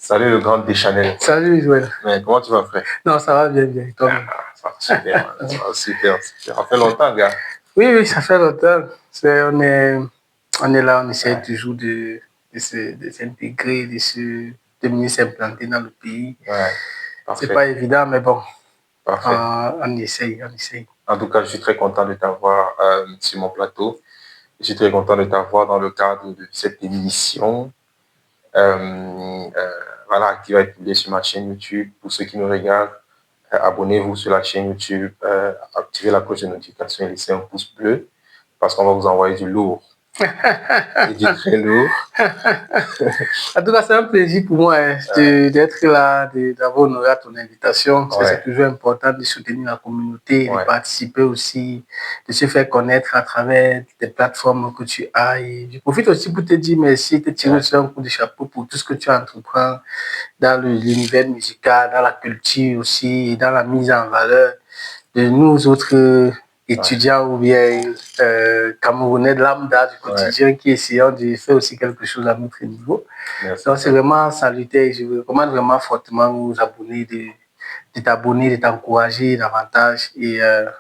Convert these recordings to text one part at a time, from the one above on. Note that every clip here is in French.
Salut le grand Deschanel. Salut Joël. Mais comment tu vas, frère? Non, ça va bien, bien. Toi ça va super, ça va super. Ça fait longtemps, gars. Oui, ça fait longtemps. On est là, on essaie toujours de s'intégrer, de mieux s'implanter dans le pays. Ouais, parfait. C'est pas évident, mais bon. Parfait. On essaye. En tout cas, je suis très content de t'avoir sur mon plateau. Je suis très content de t'avoir dans le cadre de cette émission. Voilà, qui va être publiée sur ma chaîne YouTube. Pour ceux qui me regardent, abonnez-vous sur la chaîne YouTube, activez la cloche de notification et laissez un pouce bleu parce qu'on va vous envoyer du lourd. Et du très lourd. En tout cas, c'est un plaisir pour moi d'être là, d'avoir honoré à ton invitation. Ouais. C'est toujours important de soutenir la communauté, de participer aussi, de se faire connaître à travers des plateformes que tu as. Et je profite aussi pour te dire merci, te tirer aussi un coup de chapeau pour tout ce que tu entreprends dans l'univers musical, dans la culture aussi, et dans la mise en valeur de nous autres étudiants ou bien Camerounais de lambda du quotidien qui essayons de faire aussi quelque chose à notre niveau. Merci. Donc c'est vraiment salutaire. Je vous recommande vraiment fortement aux abonnés de t'abonner, de t'encourager davantage. Et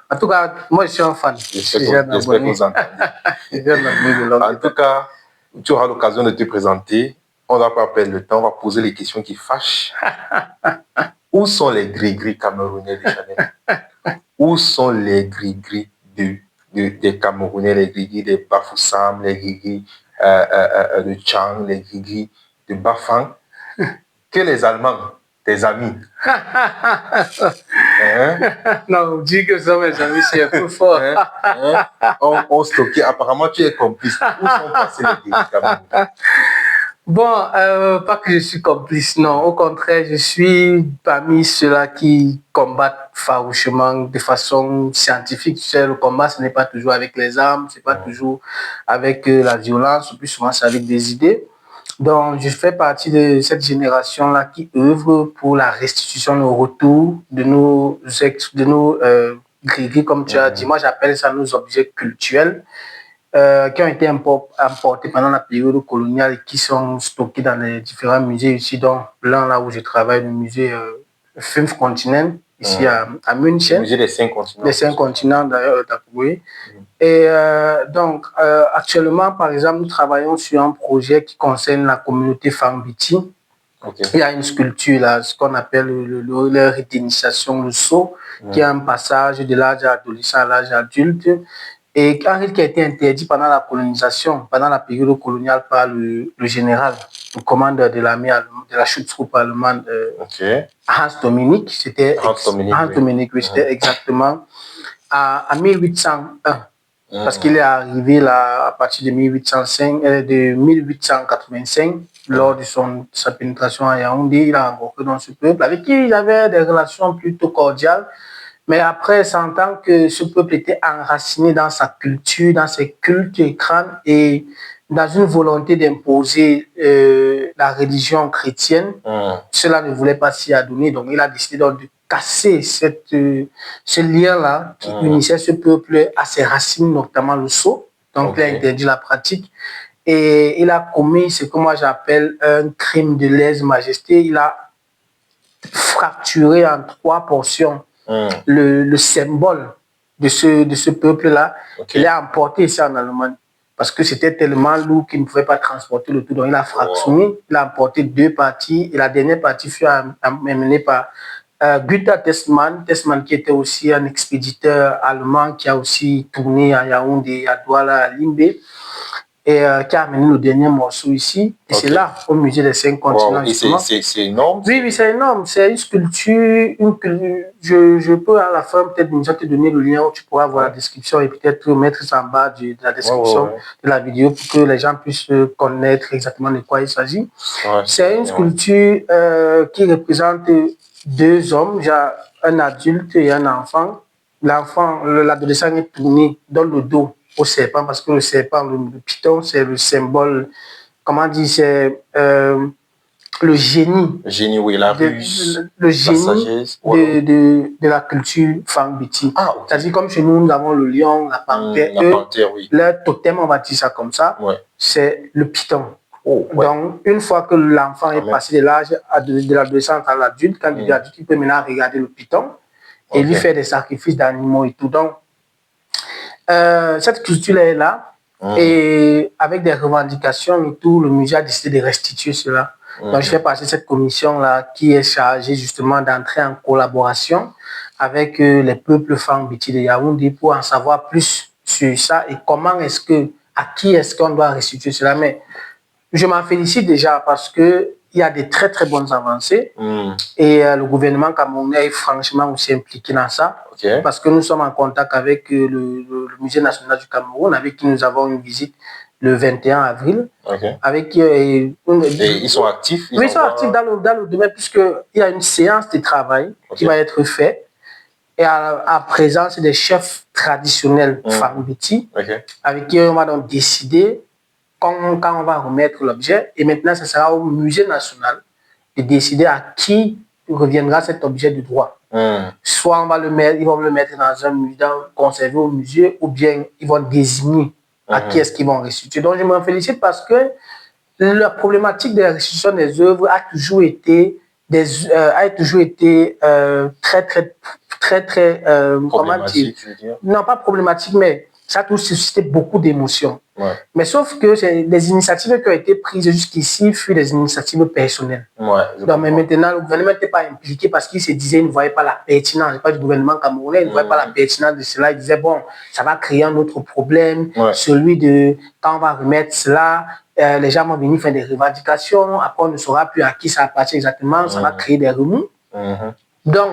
en tout cas, moi je suis un fan. J'espère que vous entendez. En tout cas, tu auras l'occasion de te présenter. On ne va pas perdre le temps, on va poser les questions qui fâchent. Où sont les gris-gris camerounais de Chanel? Où sont les gris-gris des Camerounais, les gris-gris de Bafoussam, les gris-gris de Chang, les gris-gris de Bafang? Que les Allemands, tes amis. Non, dis que ça, mes amis, c'est un peu fort. On stocké. Apparemment, tu es complice. Où sont passés les gris-gris camerounais? Bon, pas que je suis complice, non. Au contraire, je suis parmi ceux-là qui combattent farouchement de façon scientifique. Tu sais, le combat, ce n'est pas toujours avec les armes, c'est pas toujours avec la violence, plus souvent c'est avec des idées. Donc, je fais partie de cette génération-là qui œuvre pour la restitution, le retour de nos gris-gris, comme tu as dit. Moi, j'appelle ça nos objets culturels. Qui ont été importés pendant la période coloniale et qui sont stockés dans les différents musées ici, dont l'un là où je travaille, le musée Fünf Continent, ici à München. Le musée des 5 continents. Les 5 continents d'ailleurs, oui. Et donc, actuellement, par exemple, nous travaillons sur un projet qui concerne la communauté Fang-Biti. Il y a une sculpture là, ce qu'on appelle leur d'initiation, le saut, qui est un passage de l'âge adolescent à l'âge adulte. Et qui a été interdit pendant la colonisation, pendant la période coloniale par le général, le commandeur de l'armée de la Schutztruppe allemande, Hans Dominique. C'était Hans Dominique, oui, c'était exactement à 1801. Parce qu'il est arrivé là à partir de 1885, lors de sa pénétration à Yaoundé. Il a rencontré dans ce peuple avec qui il avait des relations plutôt cordiales. Mais après, s'entend que ce peuple était enraciné dans sa culture, dans ses cultes et crânes et dans une volonté d'imposer la religion chrétienne. Cela ne voulait pas s'y adonner. Donc, il a décidé donc de casser ce lien-là qui unissait ce peuple à ses racines, notamment le sceau. Donc, il a interdit la pratique. Et il a commis ce que moi j'appelle un crime de lèse-majesté. Il a fracturé en 3 portions le symbole de ce peuple-là. Il l'a emporté ici en Allemagne parce que c'était tellement lourd qu'il ne pouvait pas transporter le tout. Donc il a fractionné, il a emporté 2 parties et la dernière partie fut amenée par Günther Tessmann, qui était aussi un expéditeur allemand qui a aussi tourné à Yaoundé, à Douala, à Limbé. Et qui a amené le dernier morceau ici. Et c'est là, au musée des 5 continents. Et c'est énorme. Oui, c'est énorme. C'est une sculpture. Je peux à la fin peut-être déjà te donner le lien où tu pourras voir la description et peut-être mettre ça en bas de la description de la vidéo pour que les gens puissent connaître exactement de quoi il s'agit. C'est une sculpture qui représente 2 hommes, un adulte et un enfant. L'adolescent est tourné dans le dos au serpent parce que le serpent, le python, c'est le symbole, comment dire, c'est le génie. Le génie, oui, la ruse, le génie de la culture Fang-Biti. C'est-à-dire comme chez nous, nous avons le lion, la panthère. La panthère, oui. Leur totem, on va dire ça comme ça, c'est le python. Oh, ouais. Donc, une fois que l'enfant est passé de l'âge de l'adolescence à l'adulte, quand il est adulte, il peut maintenant regarder le python et lui faire des sacrifices d'animaux et tout. Donc, cette culture est là et avec des revendications et tout, le musée a décidé de restituer cela. Donc, je fais partie de cette commission-là qui est chargée justement d'entrer en collaboration avec les peuples Fang-Biti de Yaoundé pour en savoir plus sur ça et comment est-ce que, à qui est-ce qu'on doit restituer cela. Mais je m'en félicite déjà parce que il y a des très très bonnes avancées et le gouvernement camerounais est franchement aussi impliqué dans ça parce que nous sommes en contact avec le Musée national du Cameroun avec qui nous avons une visite le 21 avril. Avec, et ils sont actifs? Oui, ils sont actifs dans le domaine puisqu'il y a une séance de travail qui va être faite et à présence des chefs traditionnels Fang-Biti avec qui on va donc décider quand on va remettre l'objet. Et maintenant, ce sera au musée national de décider à qui reviendra cet objet de droit. Soit on va le mettre, ils vont le mettre dans un musée, conservé au musée, ou bien ils vont désigner à qui est-ce qu'ils vont restituer. Donc, je me félicite parce que la problématique de la restitution des œuvres a toujours été très comment dire, non pas problématique, mais ça a toujours suscité beaucoup d'émotions. Mais sauf que les initiatives qui ont été prises jusqu'ici furent des initiatives personnelles. Donc, mais maintenant, le gouvernement n'était pas impliqué parce qu'il se disait qu'il ne voyait pas la pertinence, pas du gouvernement camerounais, il ne voyait pas la pertinence de cela. Il disait, bon, ça va créer un autre problème, celui de quand on va remettre cela, les gens vont venir faire des revendications, après on ne saura plus à qui ça appartient exactement, ça va créer des remous. Donc,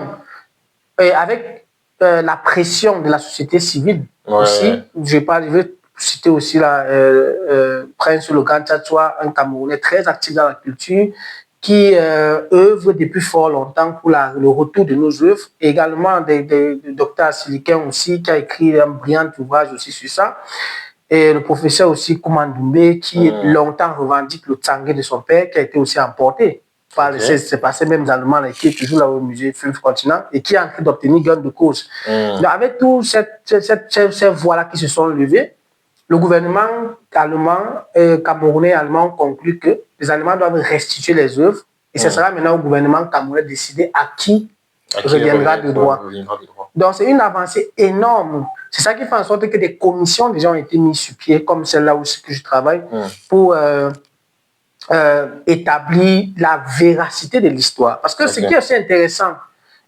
avec la pression de la société civile aussi, je veux citer aussi Prince Logan Tchatchoua, un Camerounais très actif dans la culture, qui œuvre depuis fort longtemps pour le retour de nos œuvres. Également, le docteur Silikin aussi, qui a écrit un brillant ouvrage aussi sur ça. Et le professeur aussi Koumandoumbe, qui longtemps revendique le Tsangé de son père, qui a été aussi emporté par ces mêmes Allemands qui est toujours là au musée Fleuve Continent et qui est en train d'obtenir gain de cause. Donc, avec toutes ces voix-là qui se sont levées, le gouvernement allemand, camerounais et allemand ont conclu que les Allemands doivent restituer les œuvres et ce sera maintenant au gouvernement camerounais de décider à qui reviendra de droit. Donc, c'est une avancée énorme. C'est ça qui fait en sorte que des commissions déjà ont été mises sur pied, comme celle-là où je travaille, pour établir la véracité de l'histoire. Parce que ce qui est aussi intéressant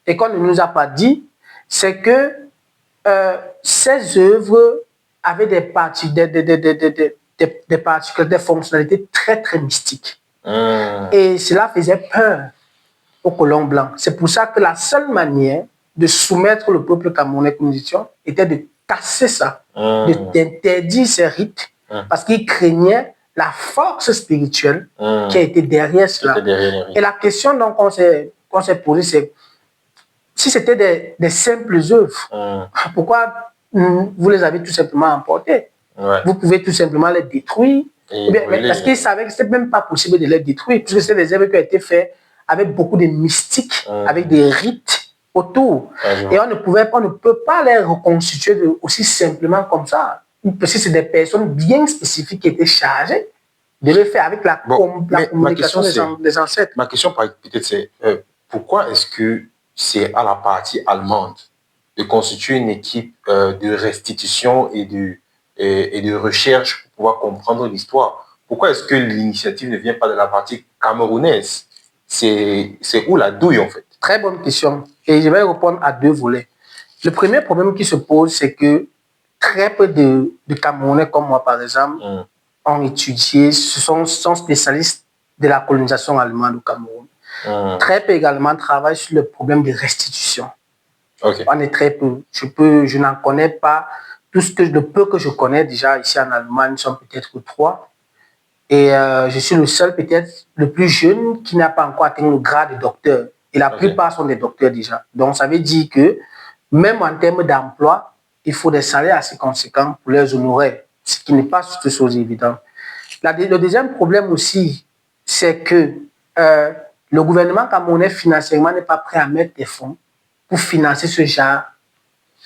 et qu'on ne nous a pas dit, c'est que ces œuvres avaient des fonctionnalités très, très mystiques. Et cela faisait peur aux colons blancs. C'est pour ça que la seule manière de soumettre le peuple camerounais, comme nous disions, était de casser ça, d'interdire ces rites, parce qu'ils craignaient la force spirituelle qui a été derrière cela. Et la question donc qu'on s'est posée, c'est si c'était des simples œuvres, pourquoi vous les avez tout simplement emportées? Vous pouvez tout simplement les détruire. Parce qu'ils savaient que ce n'était même pas possible de les détruire, puisque c'est des œuvres qui ont été faites avec beaucoup de mystique, avec des rites autour. Et on ne peut pas les reconstituer aussi simplement comme ça. Parce que c'est des personnes bien spécifiques qui étaient chargées de le faire avec la communication des ancêtres. Ma question peut-être c'est pourquoi est-ce que c'est à la partie allemande de constituer une équipe de restitution et de recherche pour pouvoir comprendre l'histoire? Pourquoi est-ce que l'initiative ne vient pas de la partie camerounaise? C'est où la douille en fait? Très bonne question. Et je vais répondre à deux volets. Le premier problème qui se pose, c'est que très peu de Camerounais comme moi, par exemple, ont étudié, sont spécialistes de la colonisation allemande au Cameroun. Très peu également travaillent sur le problème de restitution. On est très peu. Je n'en connais pas. Le peu que je connais déjà ici en Allemagne sont peut-être 3. Et je suis le seul, peut-être le plus jeune, qui n'a pas encore atteint le grade de docteur. Et la plupart sont des docteurs déjà. Donc, ça veut dire que même en termes d'emploi, il faut des salaires assez conséquents pour les honorer, ce qui n'est pas toute chose évidente. Le deuxième problème aussi, c'est que le gouvernement camerounais financièrement n'est pas prêt à mettre des fonds pour financer ce genre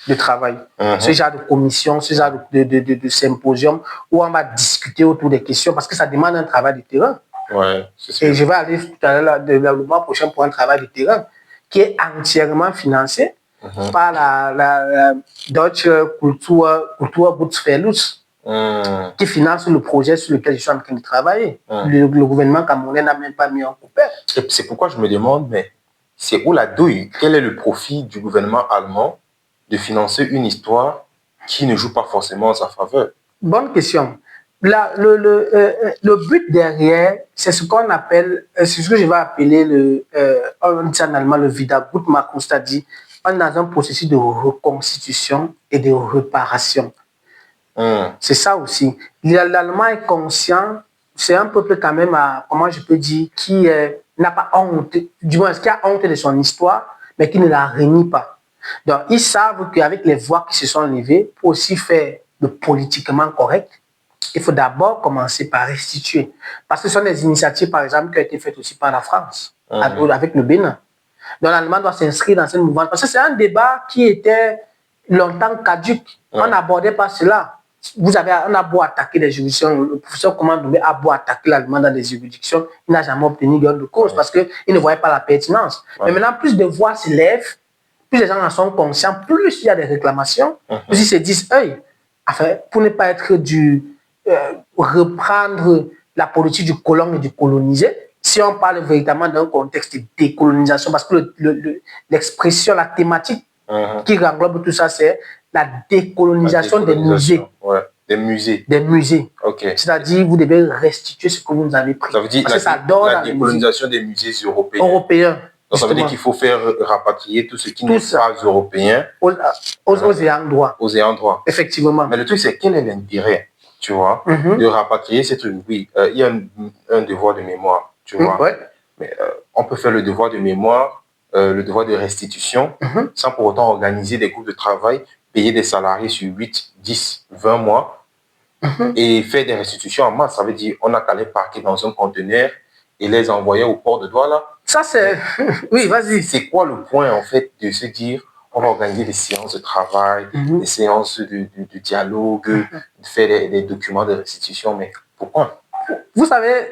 de travail. Ce genre de commission, ce genre de symposium où on va discuter autour des questions parce que ça demande un travail de terrain. Ouais, c'est sûr. Et je vais aller tout à l'heure, le mois prochain, pour un travail de terrain qui est entièrement financé par la Deutsche Kulturgutverlust, qui finance le projet sur lequel je suis en train de travailler. Le gouvernement camerounais n'a même pas mis en coupette. C'est pourquoi je me demande, mais c'est où la douille? Quel est le profit du gouvernement allemand de financer une histoire qui ne joue pas forcément en sa faveur? Bonne question. Le but derrière, c'est ce qu'on appelle, c'est ce que je vais appeler, on dit en allemand, le Wiedergutmachung, c'est-à-dire on est dans un processus de reconstitution et de réparation. C'est ça aussi. L'Allemand est conscient, c'est un peuple quand même, comment je peux dire, qui n'a pas honte, du moins qui a honte de son histoire, mais qui ne la renie pas. Donc, ils savent qu'avec les voix qui se sont levées, pour aussi faire le politiquement correct, il faut d'abord commencer par restituer. Parce que ce sont des initiatives, par exemple, qui ont été faites aussi par la France, avec le Bénin. Donc, l'Allemagne doit s'inscrire dans cette mouvement. Parce que c'est un débat qui était longtemps caduque. On n'abordait pas cela. On a beau attaquer les juridictions, le professeur Komandoumé a beau attaquer l'Allemand dans les juridictions, il n'a jamais obtenu gain de cause parce qu'il ne voyait pas la pertinence. Mais maintenant, plus de voix s'élèvent, plus les gens en sont conscients, plus il y a des réclamations, plus ils se disent, hey, enfin, pour ne pas être reprendre la politique du colon et du colonisé, si on parle véritablement d'un contexte de décolonisation, parce que l'expression, la thématique qui englobe tout ça, c'est la décolonisation des musées. Ouais, des musées. Des musées. Okay. C'est-à-dire, vous devez restituer ce que vous nous avez pris. Ça veut dire la décolonisation des musées européens. Donc, ça veut dire qu'il faut faire rapatrier tout ce qui n'est pas européen. Aux ayants droit. Aux ayants droit. Effectivement. Mais le truc, c'est quel est l'intérêt, tu vois, de rapatrier ces trucs? Oui, il y a un devoir de mémoire, tu vois. Mais on peut faire le devoir de mémoire, le devoir de restitution, sans pour autant organiser des groupes de travail, payer des salariés sur 8, 10, 20 mois et faire des restitutions en masse. Ça veut dire on n'a qu'à les parquer dans un conteneur et les envoyer au port de Douala. Ça, c'est... Oui, vas-y. C'est quoi le point, en fait, de se dire on va organiser des séances de travail, des séances de dialogue, de faire des documents de restitution, mais pourquoi? Vous savez,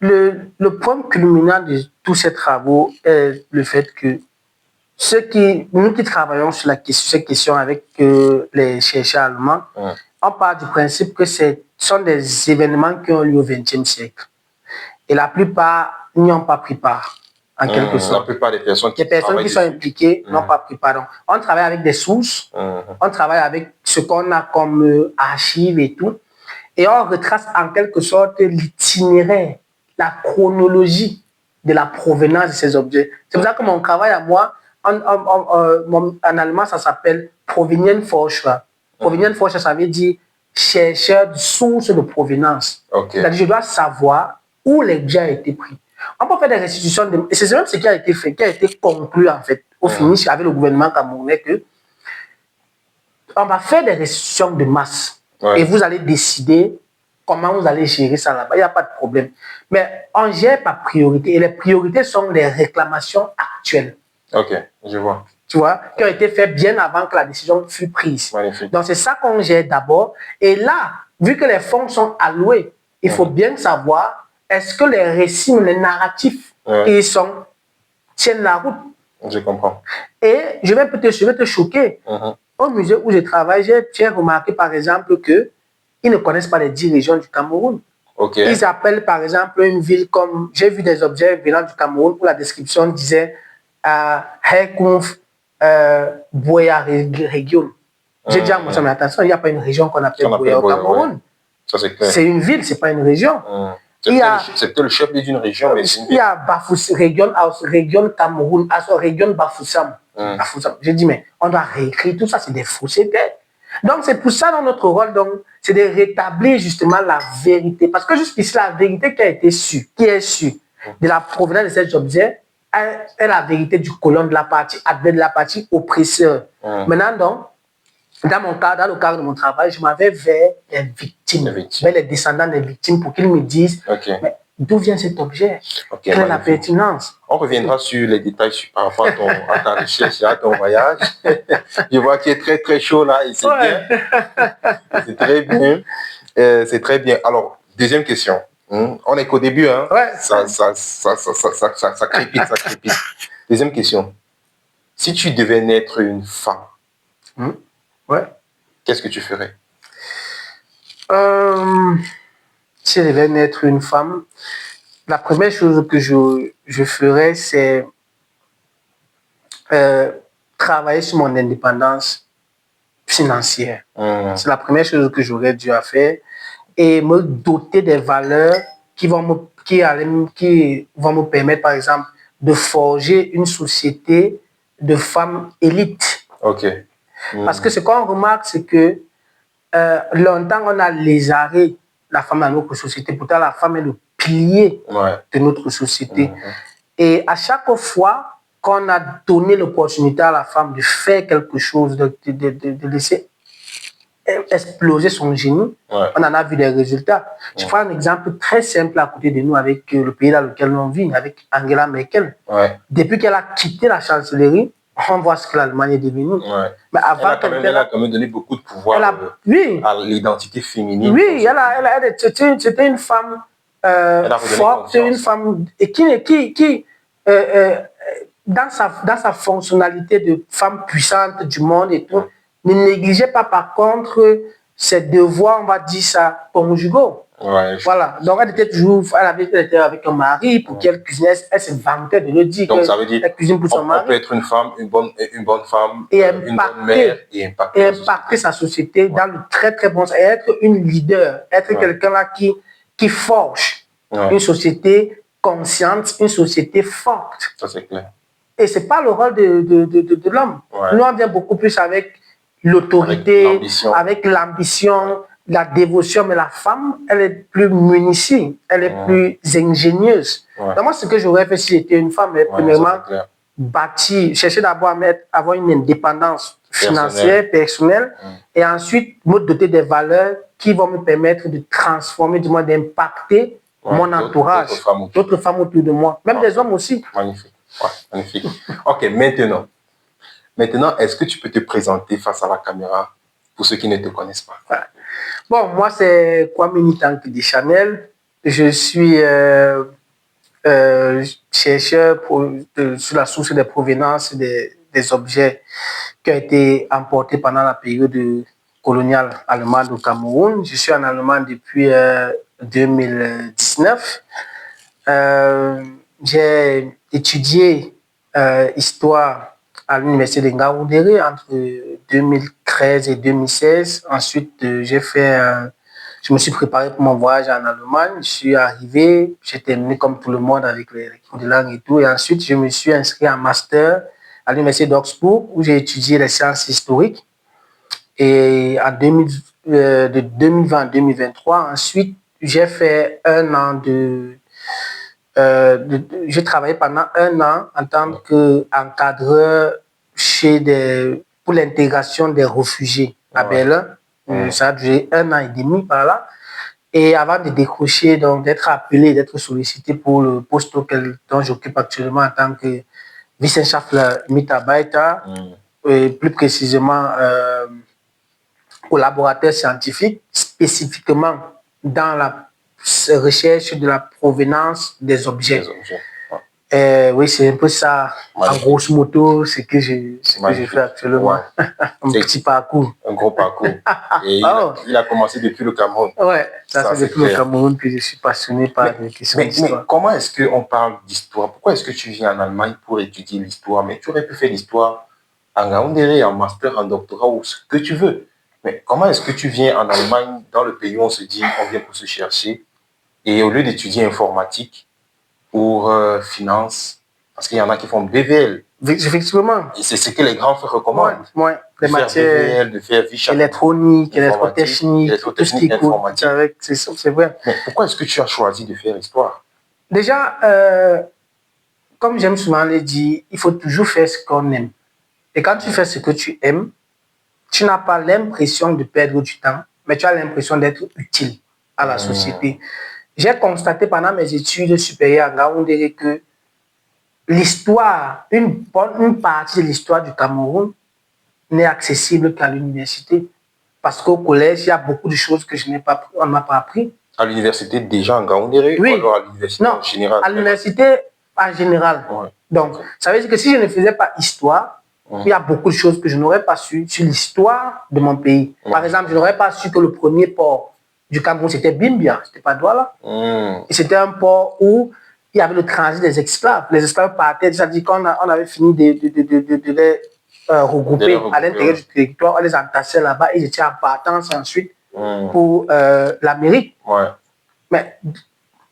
le point culminant de tous ces travaux est le fait que nous qui travaillons sur cette question avec les chercheurs allemands, on part du principe que ce sont des événements qui ont lieu au XXe siècle. Et la plupart n'y ont pas pris part, en quelque sorte. La plupart des personnes qui sont impliquées n'ont pas pris part. Donc, on travaille avec des sources, on travaille avec ce qu'on a comme archives et tout, et on retrace en quelque sorte l'itinéraire, la chronologie de la provenance de ces objets. C'est pour ça que mon travail à moi, en allemand, ça s'appelle Provenienzforscher. Provenienzforscher, ça veut dire chercheur de source de provenance. C'est-à-dire, je dois savoir où l'objet a été pris. On peut faire des restitutions, et c'est même ce qui a été fait, qui a été conclu en fait, au finish avec le gouvernement camerounais, que on va faire des restitutions de masse. Et vous allez décider comment vous allez gérer ça là-bas. Il n'y a pas de problème. Mais on gère par priorité. Et les priorités sont les réclamations actuelles. Ok, je vois. Tu vois, qui ont été faites bien avant que la décision fût prise. Magnifique. Donc, c'est ça qu'on gère d'abord. Et là, vu que les fonds sont alloués, il faut bien savoir, est-ce que les récits, les narratifs qui tiennent la route? Je comprends. Et je vais te choquer. Au musée où je travaille, j'ai remarqué, par exemple, qu'ils ne connaissent pas les 10 régions du Cameroun. Ils appellent, par exemple, une ville comme... J'ai vu des objets venant du Cameroun où la description disait Herkunft Buea Region. J'ai dit à moi, mais attention, il n'y a pas une région qu'on appelle Buea au Cameroun. C'est une ville, ce n'est pas une région. C'est peut-être le chef d'une région, mais c'est une ville. Il y a région Cameroun, région Bafoussam. J'ai dit, mais on doit réécrire tout ça, c'est des faussetés. Donc, c'est pour ça, dans notre rôle, c'est de rétablir justement la vérité. Parce que jusqu'ici, la vérité qui est sûre de la provenance de ces objets, est la vérité du colon de la partie adverse, de la partie oppresseur. Maintenant, donc, dans le cadre de mon travail, je m'avais vers les victimes, vers les descendants des victimes pour qu'ils me disent, mais d'où vient cet objet? Okay, quelle est la pertinence? On reviendra sur les détails par rapport à ta recherche et à ton voyage. Je vois qu'il est très, très chaud là, et c'est bien. C'est très bien. C'est très bien. Alors, deuxième question. On est qu'au début, hein? Ouais. Ça crépite, ça crépite. Deuxième question. Si tu devais naître une femme, ouais. Qu'est-ce que tu ferais? Si je devais naître une femme, la première chose que je ferais, c'est travailler sur mon indépendance financière. C'est la première chose que j'aurais dû faire, et me doter des valeurs qui vont me permettre, par exemple, de forger une société de femmes élites. Ok. Parce que ce qu'on remarque, c'est que longtemps, on a lézardé la femme dans notre société. Pourtant, la femme est le pilier de notre société. Et à chaque fois qu'on a donné l'opportunité à la femme de faire quelque chose, de laisser exploser son génie, on en a vu des résultats. Je prends un exemple très simple à côté de nous avec le pays dans lequel on vit, avec Angela Merkel. Depuis qu'elle a quitté la chancellerie, on voit ce que l'Allemagne est devenue. Mais avant elle a quand même donné beaucoup de pouvoir à l'identité féminine. Oui, c'était une femme forte, une femme qui dans sa fonctionnalité de femme puissante du monde et tout, ne négligeait pas par contre ses devoirs, on va dire ça, conjugaux. Voilà. Donc elle était avec un mari pour qu'elle cuisine. Elle se vantait de le dire. Donc ça veut dire qu'elle cuisine pour son mari. On peut être une femme, une bonne femme, une bonne mère et impacter sa société dans le très très bon sens. Et être une leader, être quelqu'un là qui forge une société consciente, une société forte. Ça c'est clair. Et c'est pas le rôle de l'homme. L'homme vient beaucoup plus avec l'autorité, avec l'ambition, la dévotion, mais la femme, elle est plus munitie, elle est plus ingénieuse. Donc moi, ce que j'aurais fait si j'étais une femme, premièrement, bâtir, chercher d'abord à avoir une indépendance financière, personnelle, et ensuite me doter des valeurs qui vont me permettre de transformer, du moins d'impacter mon entourage, d'autres femmes autour de moi, même des hommes aussi. Magnifique. Magnifique. Ok, maintenant, est-ce que tu peux te présenter face à la caméra pour ceux qui ne te connaissent pas? Bon, moi, c'est Kwame Nitank de Chanel. Je suis chercheur sur la source des provenances des objets qui ont été importés pendant la période coloniale allemande au Cameroun. Je suis en Allemagne depuis 2019. J'ai étudié histoire à l'université de Ngaoundéré entre 2013 et 2016. Ensuite, je me suis préparé pour mon voyage en Allemagne. Je suis arrivé, j'ai terminé comme tout le monde avec les cours de langue et tout. Et ensuite, je me suis inscrit en master à l'université d'Augsbourg où j'ai étudié les sciences historiques. Et de 2020 à 2023, ensuite, j'ai fait un an j'ai travaillé pendant un an en tant qu'encadreur pour l'intégration des réfugiés à Berlin. Ça a duré un an et demi par là. Et avant de décrocher, donc d'être appelé, d'être sollicité pour le poste dont j'occupe actuellement en tant que Wissenschaftler Mitarbeiter, et plus précisément collaborateur scientifique, spécifiquement dans la recherche de la provenance des objets. Oui, c'est un peu ça, en grosso modo, ce que je fais actuellement. Un petit parcours. Un gros parcours. Et il a commencé depuis le Cameroun. Oui, ça c'est depuis le Cameroun que je suis passionné par les questions d'histoire. Mais comment est-ce qu'on parle d'histoire? Pourquoi est-ce que tu viens en Allemagne pour étudier l'histoire? Mais tu aurais pu faire l'histoire en Ngaoundéré, en master, en doctorat, ou ce que tu veux. Mais comment est-ce que tu viens en Allemagne, dans le pays où on se dit on vient pour se chercher, et au lieu d'étudier informatique ou finance, parce qu'il y en a qui font BVL. Effectivement. Et c'est ce que les grands recommandent. Oui, les matières BVL, de faire électronique, électrotechnique, tout ce qui coûte. C'est vrai. Mais pourquoi est-ce que tu as choisi de faire histoire? Déjà, comme j'aime souvent le dire, il faut toujours faire ce qu'on aime. Et quand tu fais ce que tu aimes, tu n'as pas l'impression de perdre du temps, mais tu as l'impression d'être utile à la société. j'ai constaté pendant mes études supérieures en Gaoundéré que l'histoire, une partie de l'histoire du Cameroun n'est accessible qu'à l'université. Parce qu'au collège, il y a beaucoup de choses que on ne m'a pas appris. À l'université déjà en Gaoundéré oui. ou alors à l'université en général? À l'université en général. Ouais. Donc, ça veut dire que si je ne faisais pas histoire, il y a beaucoup de choses que je n'aurais pas su sur l'histoire de mon pays. Par exemple, je n'aurais pas su que le premier port du Cameroun, c'était Bimbia, c'était pas Douala. Et c'était un port où il y avait le transit des esclaves. Les esclaves partaient, c'est-à-dire qu'on avait fini de les regrouper à l'intérieur du territoire, on les entassait là-bas, ils étaient en partance ensuite pour l'Amérique. Ouais. Mais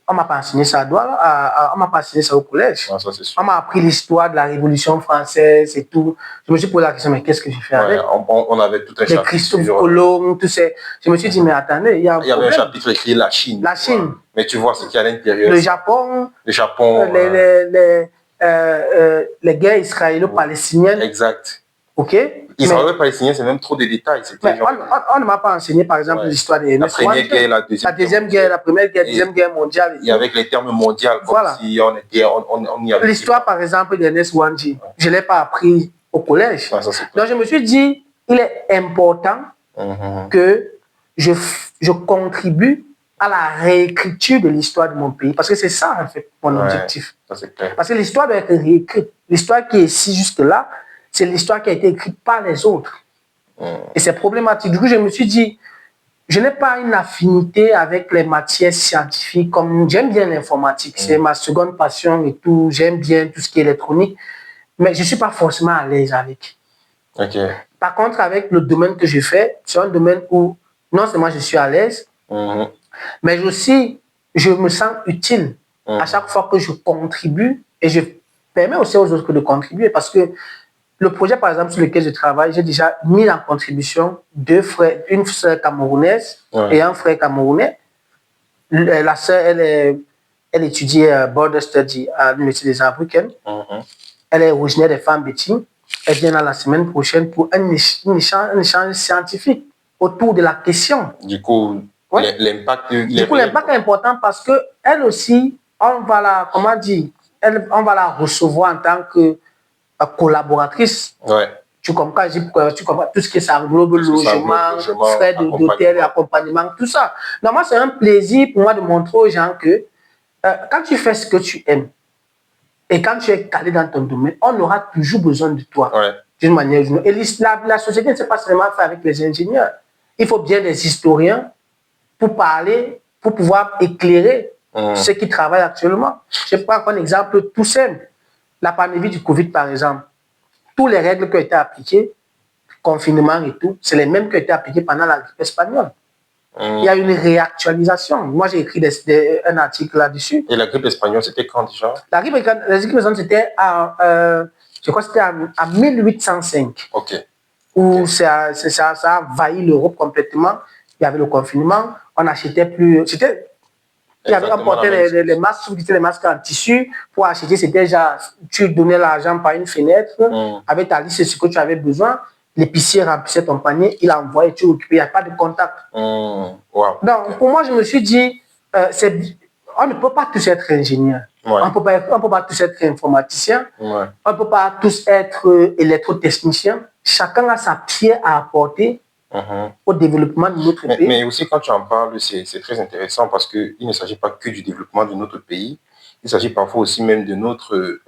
on ne m'a pas enseigné ça à Douala, on ne m'a pas enseigné ça au collège. Ah, ça, c'est sûr. On m'a appris l'histoire de la Révolution française et tout. Je me suis posé la question, mais qu'est-ce que j'ai fait avec? On avait tout un chapitre. Christophe Colomb, tout ça. Je me suis dit, mais attendez, il y avait un chapitre écrit la Chine. La Chine. Ouais. Mais tu vois ce qu'il y a à l'intérieur. Le Japon. Les guerres israélo-palestiniennes. Exact. OK. Israélo-palestinien, c'est même trop de détails. Mais on ne m'a pas enseigné, par exemple, l'histoire des la première guerre, la deuxième guerre, la première guerre, la deuxième guerre mondiale. Et avec les termes mondiaux, comme si on y avait. L'histoire, par exemple, d'Ernest Wanji, je ne l'ai pas appris au collège. Donc, je me suis dit, il est important que je contribue à la réécriture de l'histoire de mon pays. Parce que c'est ça, en fait, mon objectif. Ça, c'est clair. Parce que l'histoire doit être réécrite. L'histoire qui est ici jusque-là, c'est l'histoire qui a été écrite par les autres. Et c'est problématique. Du coup, je me suis dit, je n'ai pas une affinité avec les matières scientifiques. Comme j'aime bien l'informatique, c'est ma seconde passion et tout. J'aime bien tout ce qui est électronique, mais je ne suis pas forcément à l'aise avec. Okay. Par contre, avec le domaine que je fais, c'est un domaine où non seulement je suis à l'aise, mais aussi je me sens utile à chaque fois que je contribue et je permets aussi aux autres de contribuer parce que le projet, par exemple, sur lequel je travaille, j'ai déjà mis en contribution une sœur camerounaise et un frère camerounais. La sœur, elle étudie Border Study à l'Université des Africaines. Elle est originaire des femmes Betty. Elle vient la semaine prochaine pour un échange scientifique autour de la question. Du coup, l'impact est important parce qu'elle aussi, on va la recevoir en tant que collaboratrice. Tu comprends tout ce qui ça englobe logement, frais d'hôtel, accompagnement, tout ça. Donc moi, c'est un plaisir pour moi de montrer aux gens que quand tu fais ce que tu aimes et quand tu es calé dans ton domaine, on aura toujours besoin de toi. D'une manière ou d'une autre. Et la société ne s'est pas seulement fait avec les ingénieurs. Il faut bien des historiens pour parler, pour pouvoir éclairer ceux qui travaillent actuellement. Je prends un exemple tout simple. La pandémie du Covid, par exemple, toutes les règles qui ont été appliquées, confinement et tout, c'est les mêmes qui ont été appliquées pendant la grippe espagnole. Il y a une réactualisation. Moi, j'ai écrit un article là-dessus. Et la grippe espagnole, c'était quand déjà? La grippe espagnole, c'était je crois que c'était en 1805. Où ça a envahi l'Europe complètement. Il y avait le confinement. On n'achetait plus. Il y avait emporté les masques, les masques en tissu. Pour acheter, c'était déjà, tu donnais l'argent par une fenêtre, avec ta liste de ce que tu avais besoin. L'épicier remplissait ton panier, il envoyait, tu occupais, il n'y a pas de contact. Donc, pour moi, je me suis dit, on ne peut pas tous être ingénieur. On ne peut pas tous être informaticien. On ne peut pas tous être électrotechnicien. Chacun a sa pierre à apporter au développement de notre pays. Mais aussi, quand tu en parles, c'est très intéressant parce qu'il ne s'agit pas que du développement de notre pays. Il s'agit parfois aussi même de notre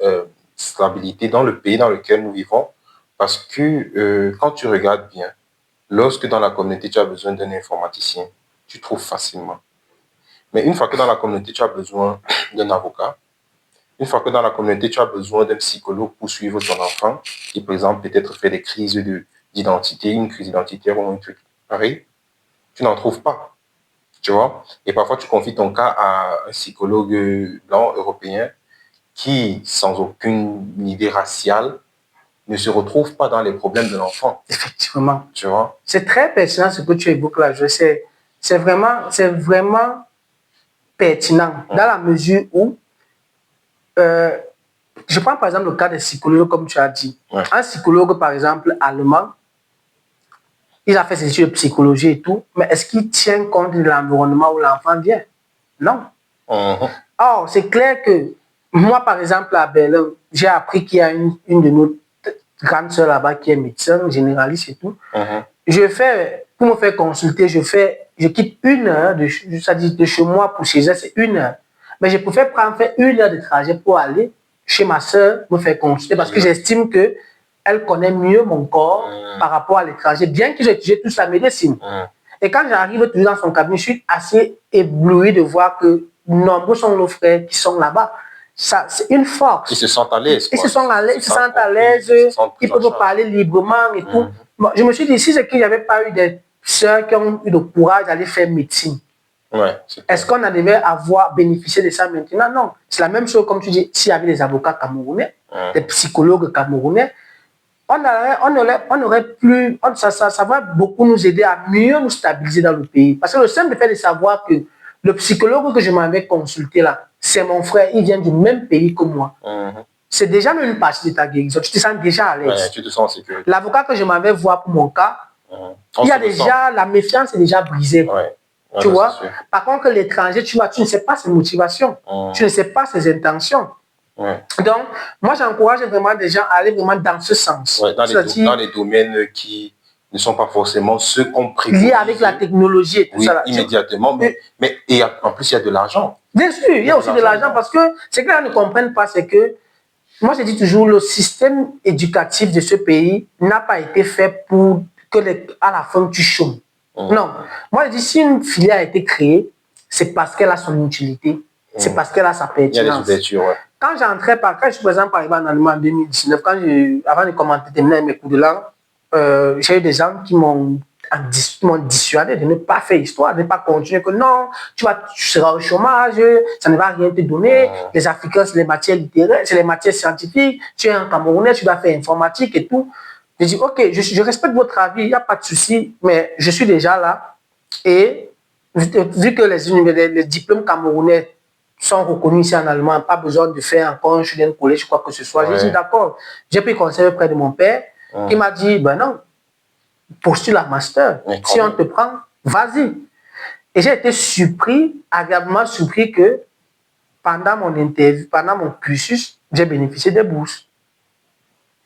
stabilité dans le pays dans lequel nous vivons. Parce que quand tu regardes bien, lorsque dans la communauté, tu as besoin d'un informaticien, tu trouves facilement. Mais une fois que dans la communauté, tu as besoin d'un avocat, une fois que dans la communauté, tu as besoin d'un psychologue pour suivre ton enfant, qui, par exemple, peut-être fait des crises d'identité, une crise identitaire ou un truc pareil, tu n'en trouves pas. Tu vois? Et parfois, tu confies ton cas à un psychologue blanc, européen, qui, sans aucune idée raciale, ne se retrouve pas dans les problèmes de l'enfant. Effectivement. Tu vois? C'est très pertinent ce que tu évoques là. C'est vraiment pertinent dans la mesure où je prends par exemple le cas des psychologues, comme tu as dit. Un psychologue, par exemple, allemand, il a fait ses études de psychologie et tout, mais est-ce qu'il tient compte de l'environnement où l'enfant vient? Non. Or, c'est clair que moi, par exemple, à Berlin, j'ai appris qu'il y a une de nos grandes sœurs là-bas qui est médecin, généraliste et tout. Je fais, pour me faire consulter, je quitte 1 heure, c'est-à-dire de chez moi pour chez elle, c'est 1 heure. Mais je préfère faire 1 heure de trajet pour aller chez ma sœur, me faire consulter, parce que j'estime que elle connaît mieux mon corps par rapport à l'étranger, bien que j'ai étudié toute sa médecine. Et quand j'arrive toujours dans son cabinet, je suis assez ébloui de voir que nombreux sont nos frères qui sont là-bas. Ça, c'est une force. Ils se sentent à l'aise. Ils se sentent à l'aise, ils peuvent parler librement et tout. Bon, je me suis dit, si c'est qu'il n'y avait pas eu des sœurs qui ont eu le courage d'aller faire médecine, est-ce qu'on devait avoir bénéficié de ça maintenant? Non. C'est la même chose, comme tu dis, s'il y avait des avocats camerounais, des psychologues camerounais, on aurait plus, ça va beaucoup nous aider à mieux nous stabiliser dans le pays. Parce que le simple fait de savoir que le psychologue que je m'avais consulté là, c'est mon frère, il vient du même pays que moi. C'est déjà une partie de ta guérison. Tu te sens déjà à l'aise. Tu te sens en sécurité. L'avocat que je m'avais voir pour mon cas, il y a déjà, la méfiance est déjà brisée. Tu vois? Par contre, l'étranger, tu ne sais pas ses motivations. Tu ne sais pas ses intentions. Donc, moi, j'encourage vraiment les gens à aller vraiment dans ce sens. Dans les domaines qui ne sont pas forcément ceux qu'on prévoit. Liés avec la technologie et tout ça. Immédiatement. Mais en plus, il y a de l'argent. Bien sûr, il y a aussi de l'argent parce que ce que les gens ne comprennent pas, c'est que, moi, je dis toujours, le système éducatif de ce pays n'a pas été fait pour que à la fin, tu chômes. Non. Moi, je dis, si une filière a été créée, c'est parce qu'elle a son utilité. C'est parce qu'elle a sa pertinence. Il y a des ouvertures, Quand je suis présent par exemple en Allemagne en 2019, avant de commenter mes cours de langue, j'ai eu des gens qui m'ont dissuadé de ne pas faire histoire, de ne pas continuer, que non, tu seras au chômage, ça ne va rien te donner, les Africains, c'est les matières littéraires, c'est les matières scientifiques, tu es un Camerounais, tu dois faire informatique et tout. Je dis, ok, je respecte votre avis, il n'y a pas de souci, mais je suis déjà là, et vu que les diplômes camerounais sont reconnus ici en Allemagne, pas besoin de faire encore un student collège, quoi que ce soit. J'ai dit d'accord. J'ai pris conseil auprès de mon père, qui m'a dit, ben non, postule la master. Si on te prend, vas-y. Et j'ai été surpris, agréablement surpris que pendant mon interview, pendant mon cursus, j'ai bénéficié des bourses.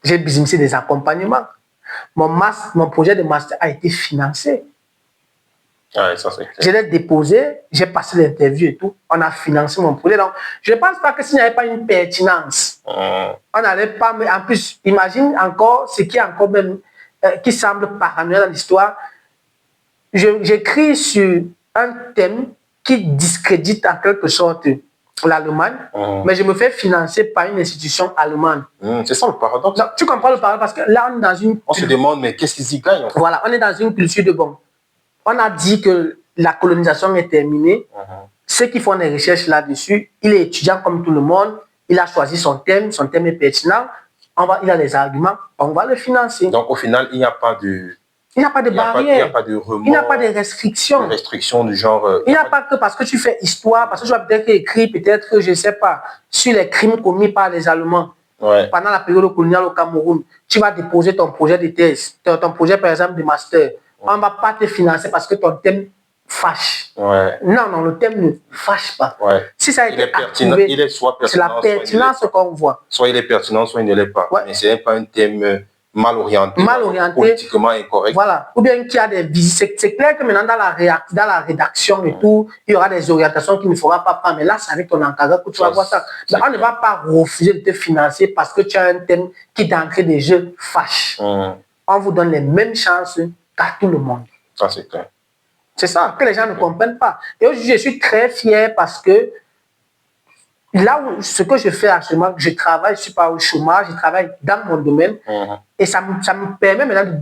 J'ai bénéficié des accompagnements. Mon projet de master a été financé. Je l'ai déposé, j'ai passé l'interview et tout. On a financé mon projet. Donc, je ne pense pas que s'il n'y avait pas une pertinence, on n'allait pas. Mais en plus, imagine encore ce qui est encore même, qui semble paranoïaque dans l'histoire. J'écris sur un thème qui discrédite en quelque sorte l'Allemagne, mais je me fais financer par une institution allemande. C'est ça le paradoxe. Donc, tu comprends le paradoxe parce que là, on est dans une. On se demande, mais qu'est-ce qu'ils y gagnent en fait? Voilà, on est dans une culture de bon. On a dit que la colonisation est terminée. Ceux qui font des recherches là-dessus, il est étudiant comme tout le monde. Il a choisi son thème est pertinent. Il a des arguments, on va le financer. Donc au final, il n'y a pas de... Il n'y a pas de barrière. Il n'y a pas de remords. Il n'y a pas de restrictions. De restrictions du genre... Il n'y a pas que parce que tu fais histoire, parce que tu vas peut-être écrire, peut-être, je ne sais pas, sur les crimes commis par les Allemands pendant la période coloniale au Cameroun. Tu vas déposer ton projet de thèse, ton projet par exemple de master. On ne va pas te financer parce que ton thème fâche. Non, le thème ne fâche pas. Si ça a été approuvé, il est soit pertinent, c'est la pertinence qu'on voit. Soit il est pertinent, soit il ne l'est pas. Mais ce n'est pas un thème mal orienté, politiquement incorrect. Voilà. Ou bien qu'il y a des visites. C'est clair que maintenant, dans la rédaction et tout, il y aura des orientations qu'il ne faudra pas prendre. Mais là, c'est avec ton encadreur que tu vas voir ça. Mais on ne va pas refuser de te financer parce que tu as un thème qui, d'entrée des jeux, fâche. On vous donne les mêmes chances qu'à tout le monde. Ça, c'est clair. C'est ça que les gens ne comprennent pas. Et aujourd'hui, je suis très fier parce que là où ce que je fais actuellement, je travaille, je ne suis pas au chômage, je travaille dans mon domaine. Et ça me permet maintenant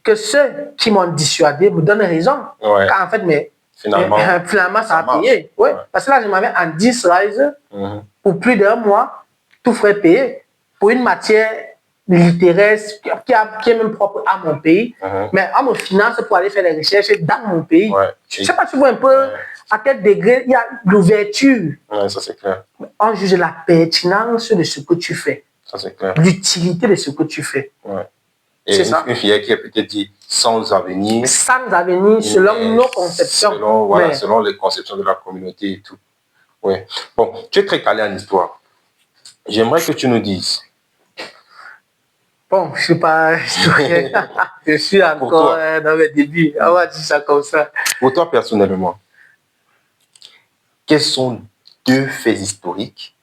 que ceux qui m'ont dissuadé me donnent raison. Car en fait, finalement ça a payé. Parce que là, je m'avais en 10 Rise pour plus d'1 mois, tout frais payé pour une matière littéraire qui est même propre à mon pays. Mais on me finance pour aller faire des recherches dans mon pays. Je ne sais pas si tu vois un peu à quel degré il y a l'ouverture. Ça c'est clair. On juge la pertinence de ce que tu fais. Ça c'est clair. L'utilité de ce que tu fais. Et une filière qui est peut-être dit sans avenir. Sans avenir, selon nos conceptions. Selon les conceptions de la communauté et tout. Ouais. Bon, tu es très calé en histoire. J'aimerais que tu nous dises. Bon, je ne suis pas historien. Je suis encore dans mes débuts. On va dire ça comme ça. Pour toi, personnellement, quels sont 2 faits historiques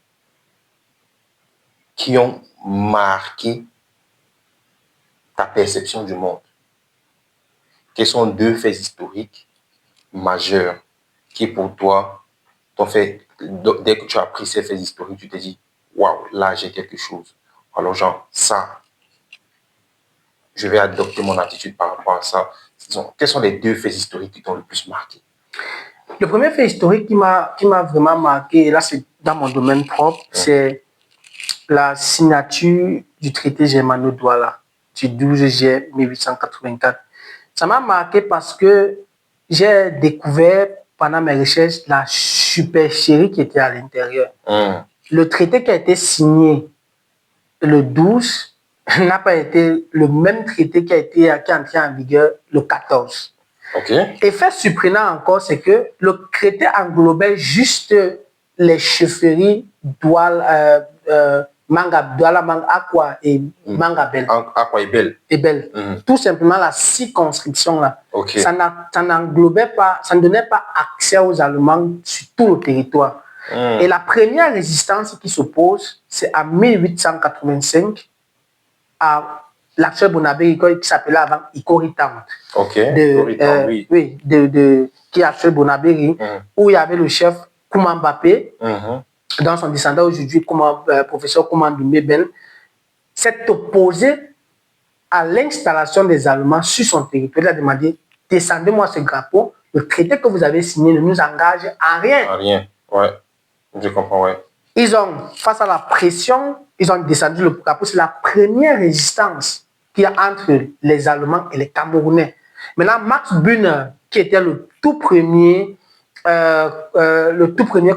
qui ont marqué ta perception du monde? Quels sont 2 faits historiques majeurs qui, pour toi, t'ont fait, dès que tu as appris ces faits historiques, tu te dis, waouh, là, j'ai quelque chose. Alors, genre, ça, je vais adopter mon attitude par rapport à ça. Quels sont les 2 faits historiques qui t'ont le plus marqué? Le premier fait historique qui m'a vraiment marqué, et là, c'est dans mon domaine propre, c'est la signature du traité Germano-Douala du 12 juillet 1884. Ça m'a marqué parce que j'ai découvert pendant mes recherches la supercherie qui était à l'intérieur. Le traité qui a été signé le 12 n'a pas été le même traité qui est entré en vigueur le 14. Et fait surprenant encore, c'est que le traité englobait juste les chefferies Douala, Douala, Manga Aqua et Manga Bel. Aqua et Bel. Tout simplement la circonscription-là. Ça n'englobait pas, ça ne donnait pas accès aux Allemands sur tout le territoire. Et la première résistance qui s'oppose, c'est en 1885 à l'actuel Bonabé qui s'appelait avant Ikoritam. Qui est actuel Bonabé, où il y avait le chef Kouma Mbappé, dans son descendant aujourd'hui, professeur Kouma Ben, s'est opposé à l'installation des Allemands sur son territoire. Il a demandé, descendez-moi ce drapeau, le traité que vous avez signé ne nous engage en rien. En rien, ouais. Je comprends, ouais. Ils ont, face à la pression, ils ont descendu le drapeau. C'est la première résistance qu'il y a entre les Allemands et les Camerounais. Maintenant, Max Bühner, qui était le tout premier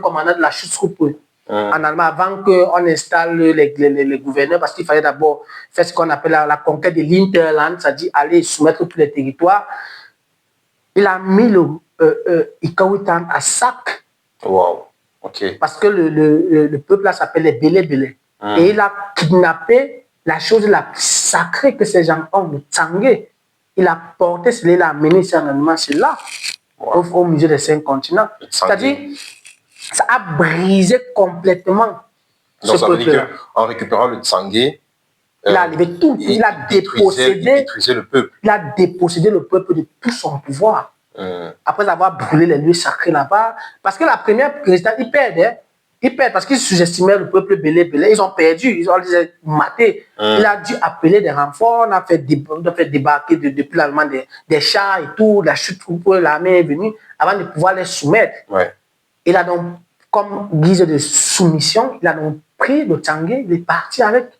commandant de la Schutztruppe en Allemagne, avant qu'on installe les gouverneurs, parce qu'il fallait d'abord faire ce qu'on appelle la conquête de l'Interland, c'est-à-dire aller soumettre tous les territoires. Il a mis le Ikawitan à sac. Wow. Parce que le peuple là s'appelle les Bélé-Bélé. Et il a kidnappé la chose la plus sacrée que ces gens ont, le Tsangé. Il a porté cela, il a amené ça en Allemagne, c'est là, au musée des 5 continents. C'est-à-dire, ça a brisé complètement ce peuple-là. En récupérant le Tsangé, il a enlevé tout. Il a dépossédé le peuple. Il a dépossédé le peuple de tout son pouvoir. Après avoir brûlé les lieux sacrés là-bas. Parce que la première résistance, ils perdent. Hein. Ils perdent parce qu'ils sous-estimaient le peuple Bélé-Bélé. Ils ont perdu. Ils ont maté. Il a dû appeler des renforts. On a fait débarquer depuis l'Allemagne des chars et tout. La chute pour l'armée est venue avant de pouvoir les soumettre. Il a donc, comme guise de soumission, il a donc pris le Tsangé. Il est parti avec.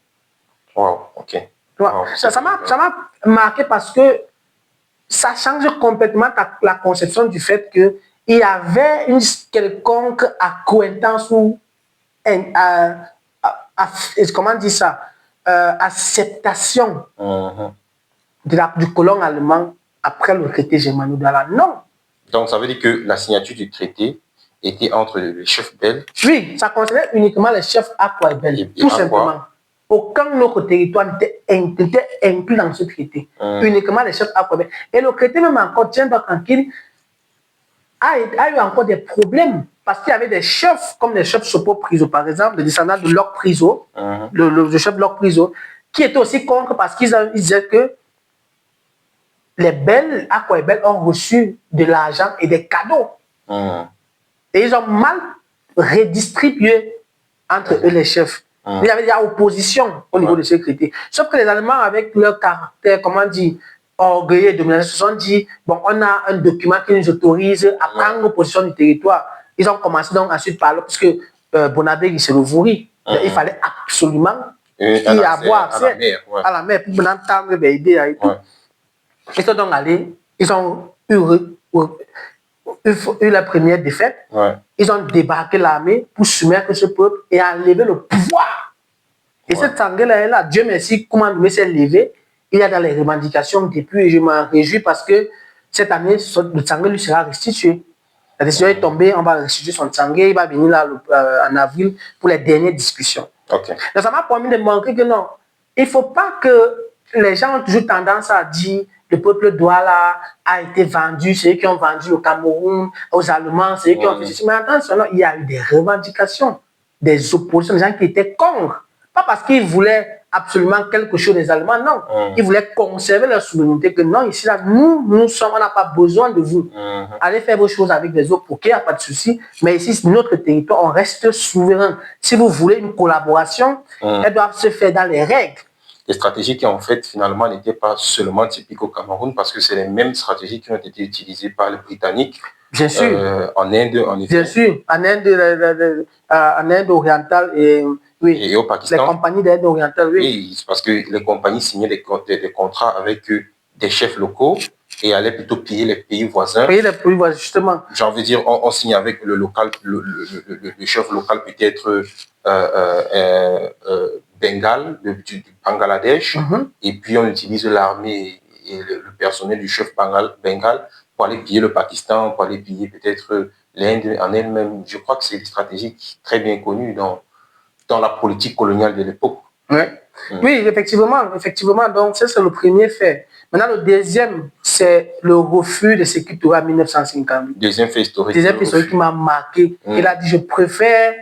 Ça m'a marqué parce que ça change complètement la conception du fait qu'il y avait une quelconque accointance ou comment dire ça, acceptation du colon allemand après le traité Germano-Douala. Non. Donc ça veut dire que la signature du traité était entre le chef Bel. Oui, ça concernait uniquement les chefs Aqua et Bel, tout simplement. Aucun autre territoire n'était inclus dans ce traité. Uniquement les chefs Aqua et Bel. Et le traité même encore, tiens-toi tranquille, a eu encore des problèmes. Parce qu'il y avait des chefs, comme les chefs Sopo Priso, par exemple, les descendants de Locke Priso, le chef Locke Priso, qui étaient aussi contre parce qu'ils disaient que les Bels, Aqua et Bel, ont reçu de l'argent et des cadeaux. Et ils ont mal redistribué entre eux les chefs. Il y avait déjà opposition au niveau de ce traité. Sauf que les Allemands, avec leur caractère, comment dire, orgueilleux et dominant, se sont dit, bon, on a un document qui nous autorise à prendre position du territoire. Ils ont commencé donc ensuite par là, parce que Bonabé, c'est le Vouri. Il fallait absolument y avoir accès à la mer pour entendre des idées et tout. Ils sont donc allés, ils ont eu la première défaite. Ils ont débarqué l'armée pour soumettre ce peuple et enlever le pouvoir. Et cette Tsangé là, Dieu merci, comment s'est levé. il y a dans les revendications depuis, et je m'en réjouis parce que cette année, le Tsangé lui sera restitué. La décision est tombée, on va restituer son Tsangé, il va venir là en avril pour les dernières discussions. Okay. Donc ça m'a permis de montrer que non, il ne faut pas que les gens ont toujours tendance à dire le peuple Douala a été vendu, c'est eux qui ont vendu le Cameroun aux Allemands, c'est eux qui ont fait ceci. Mais attention, il y a eu des revendications, des oppositions, des gens qui étaient contre. Pas parce qu'ils voulaient absolument quelque chose des Allemands, non. Ils voulaient conserver leur souveraineté, que non, ici, là, nous sommes, on n'a pas besoin de vous. Allez faire vos choses avec les autres, ok, il n'y a pas de souci. Mais ici, c'est notre territoire, on reste souverain. Si vous voulez une collaboration, elle doit se faire dans les règles. Des stratégies qui, en fait, finalement, n'étaient pas seulement typiques au Cameroun, parce que c'est les mêmes stratégies qui ont été utilisées par les Britanniques. Bien sûr. En Inde, en effet. Bien sûr. En Inde orientale et... Oui, et au Pakistan. Les compagnies d'aide orientale, oui. Oui, parce que les compagnies signaient des contrats avec des chefs locaux et allaient plutôt payer les pays voisins. Payer les pays voisins, justement. J'ai envie de dire, on signe avec le local, le chef local peut-être Bengale, du Bangladesh, et puis on utilise l'armée et le personnel du chef Bengale pour aller piller le Pakistan, pour aller piller peut-être l'Inde en elle-même. Je crois que c'est des stratégies très bien connues dans la politique coloniale de l'époque. Ouais. Oui, effectivement. Donc, ça, c'est le premier fait. Maintenant, le deuxième, c'est le refus de Sékou Touré en 1950. Deuxième fait historique. Deuxième fait historique qui m'a marqué. Il a dit, je préfère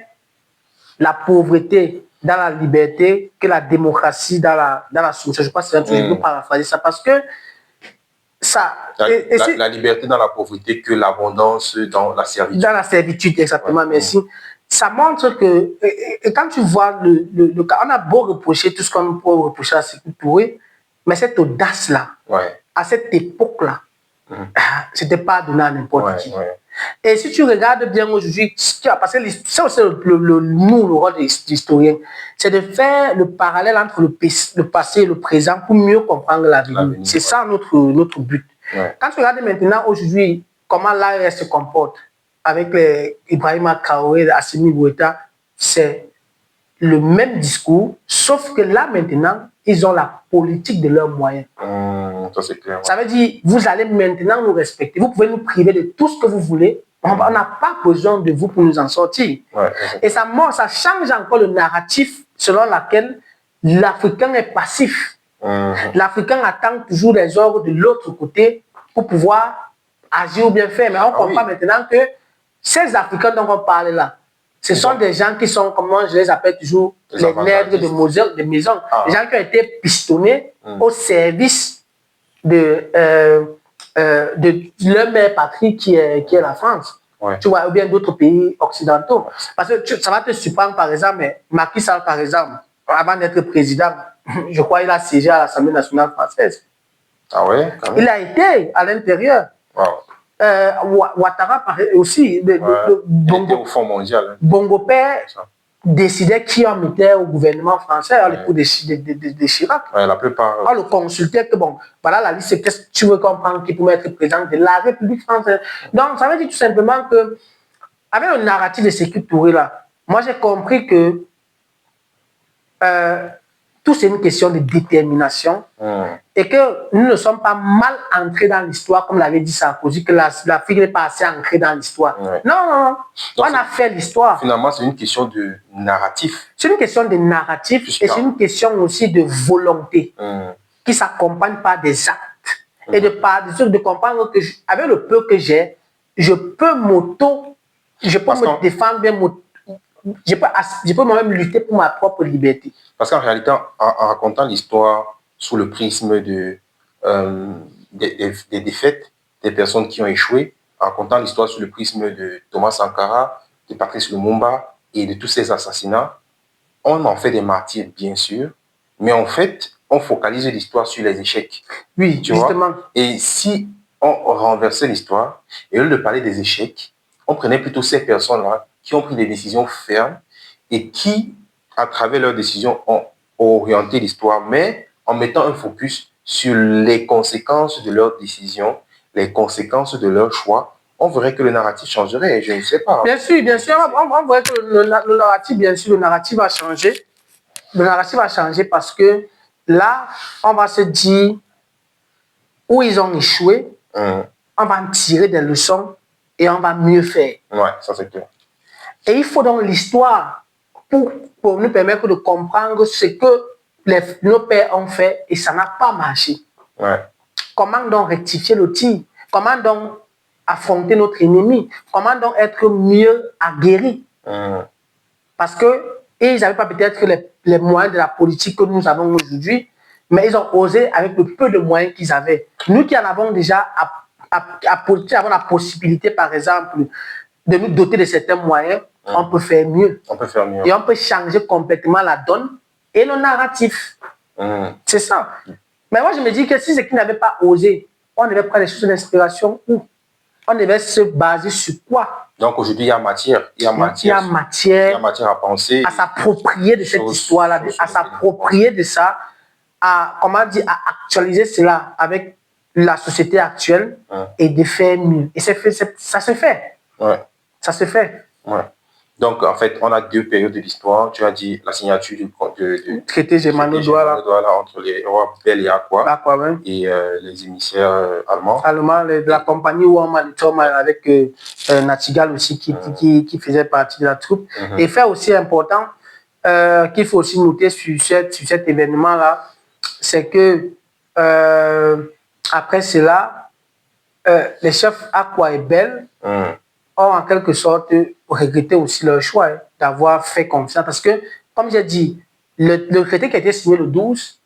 la pauvreté dans la liberté que la démocratie dans la soumission. Je crois que c'est un truc pour paraphraser ça parce que ça... La liberté dans la pauvreté que l'abondance dans la servitude. Dans la servitude, exactement, merci. Ça montre que, et quand tu vois le cas, on a beau reprocher tout ce qu'on peut reprocher à Sékou Touré, mais cette audace-là, à cette époque-là, c'était pas donné à n'importe qui. Et si tu regardes bien aujourd'hui, parce que c'est aussi le rôle des historiens, c'est de faire le parallèle entre le passé et le présent pour mieux comprendre l'avenir. C'est ça notre but. Quand tu regardes maintenant, aujourd'hui, comment l'ARS se comporte, avec Ibrahima Traoré, Assimi Goïta, c'est le même discours, sauf que là maintenant, ils ont la politique de leurs moyens. Ça, c'est clair. Ça veut dire, vous allez maintenant nous respecter, vous pouvez nous priver de tout ce que vous voulez, on n'a pas besoin de vous pour nous en sortir. Et ça change encore le narratif selon lequel l'Africain est passif. L'Africain attend toujours les ordres de l'autre côté pour pouvoir agir ou bien faire. Mais on comprend maintenant que ces Africains dont on parle là, ce sont des gens qui sont, comment je les appelle toujours, les nègres de maison. Des gens qui ont été pistonnés au service de leur mère patrie qui est la France. Tu vois, ou bien d'autres pays occidentaux. Parce que ça va te surprendre, par exemple, Macky Sall, par exemple, avant d'être président, je crois qu'il a siégé à l'Assemblée nationale française. Ah ouais, quand même. Il a été à l'intérieur. Ouattara aussi, Bongo, au Fonds mondial. Bongo Père décidait qui en mettait au gouvernement français à l'époque de Chirac. La plupart. On le consultait que bon, voilà la liste, qu'est-ce que tu veux comprendre qui pouvait être président de la République française. Donc ça veut dire tout simplement que, avec le narratif de Sékou Touré là, moi j'ai compris que tout c'est une question de détermination et que nous ne sommes pas mal ancrés dans l'histoire, comme l'avait dit Sarkozy, que l'Afrique n'est pas assez ancrée dans l'histoire. Non. Donc, on a fait l'histoire. Finalement, c'est une question de narratif. C'est une question de narratif et c'est une question aussi de volonté qui s'accompagne par des actes et de comprendre que avec le peu que j'ai, je peux me défendre bien, je peux moi-même lutter pour ma propre liberté. Parce qu'en réalité, en racontant l'histoire sous le prisme des défaites, des personnes qui ont échoué, en racontant l'histoire sous le prisme de Thomas Sankara, de Patrice Lumumba et de tous ces assassinats, on en fait des martyrs, bien sûr, mais en fait, on focalise l'histoire sur les échecs. Oui, justement. Et si on renversait l'histoire, et au lieu de parler des échecs, on prenait plutôt ces personnes-là qui ont pris des décisions fermes et qui, à travers leurs décisions, ont orienté l'histoire, mais en mettant un focus sur les conséquences de leurs décisions, les conséquences de leurs choix, on verrait que le narratif changerait, je ne sais pas. Bien sûr, on verrait que le narratif, bien sûr, le narratif va changer. Le narratif va changer parce que là, on va se dire où ils ont échoué, on va en tirer des leçons et on va mieux faire. Ouais, ça c'est clair. Et il faut donc l'histoire pour nous permettre de comprendre ce que nos pères ont fait et ça n'a pas marché. Ouais. Comment donc rectifier le tir? Comment donc affronter notre ennemi? Comment donc être mieux aguerri? Parce que ils n'avaient pas peut-être les moyens de la politique que nous avons aujourd'hui, mais ils ont osé avec le peu de moyens qu'ils avaient. Nous qui en avons déjà avons la possibilité, par exemple, de nous doter de certains moyens, on peut faire mieux. On peut faire mieux. Et on peut changer complètement la donne et le narratif. C'est ça. Mais moi, je me dis que si c'est qu'ils n'avaient pas osé, on devait prendre les sources d'inspiration où? On devait se baser sur quoi? Donc aujourd'hui, il y a matière. Il y a matière à penser. À s'approprier de cette histoire-là, à s'approprier de ça, à, comment dire, à actualiser cela avec la société actuelle et de faire mieux. Et ça se fait. Ouais. Ça se fait. Ouais. Donc, en fait, on a deux périodes de l'histoire. Tu as dit la signature du traité Germano-Douala entre les rois Bel et Aqua et les émissaires allemands. De la compagnie Ouama avec Natigal aussi qui faisait partie de la troupe. Et fait aussi important qu'il faut aussi noter sur cet événement-là, c'est que après cela, les chefs Aqua et Bel ont en quelque sorte regretté aussi leur choix d'avoir fait confiance. Parce que, comme j'ai dit, le traité qui a été signé le 12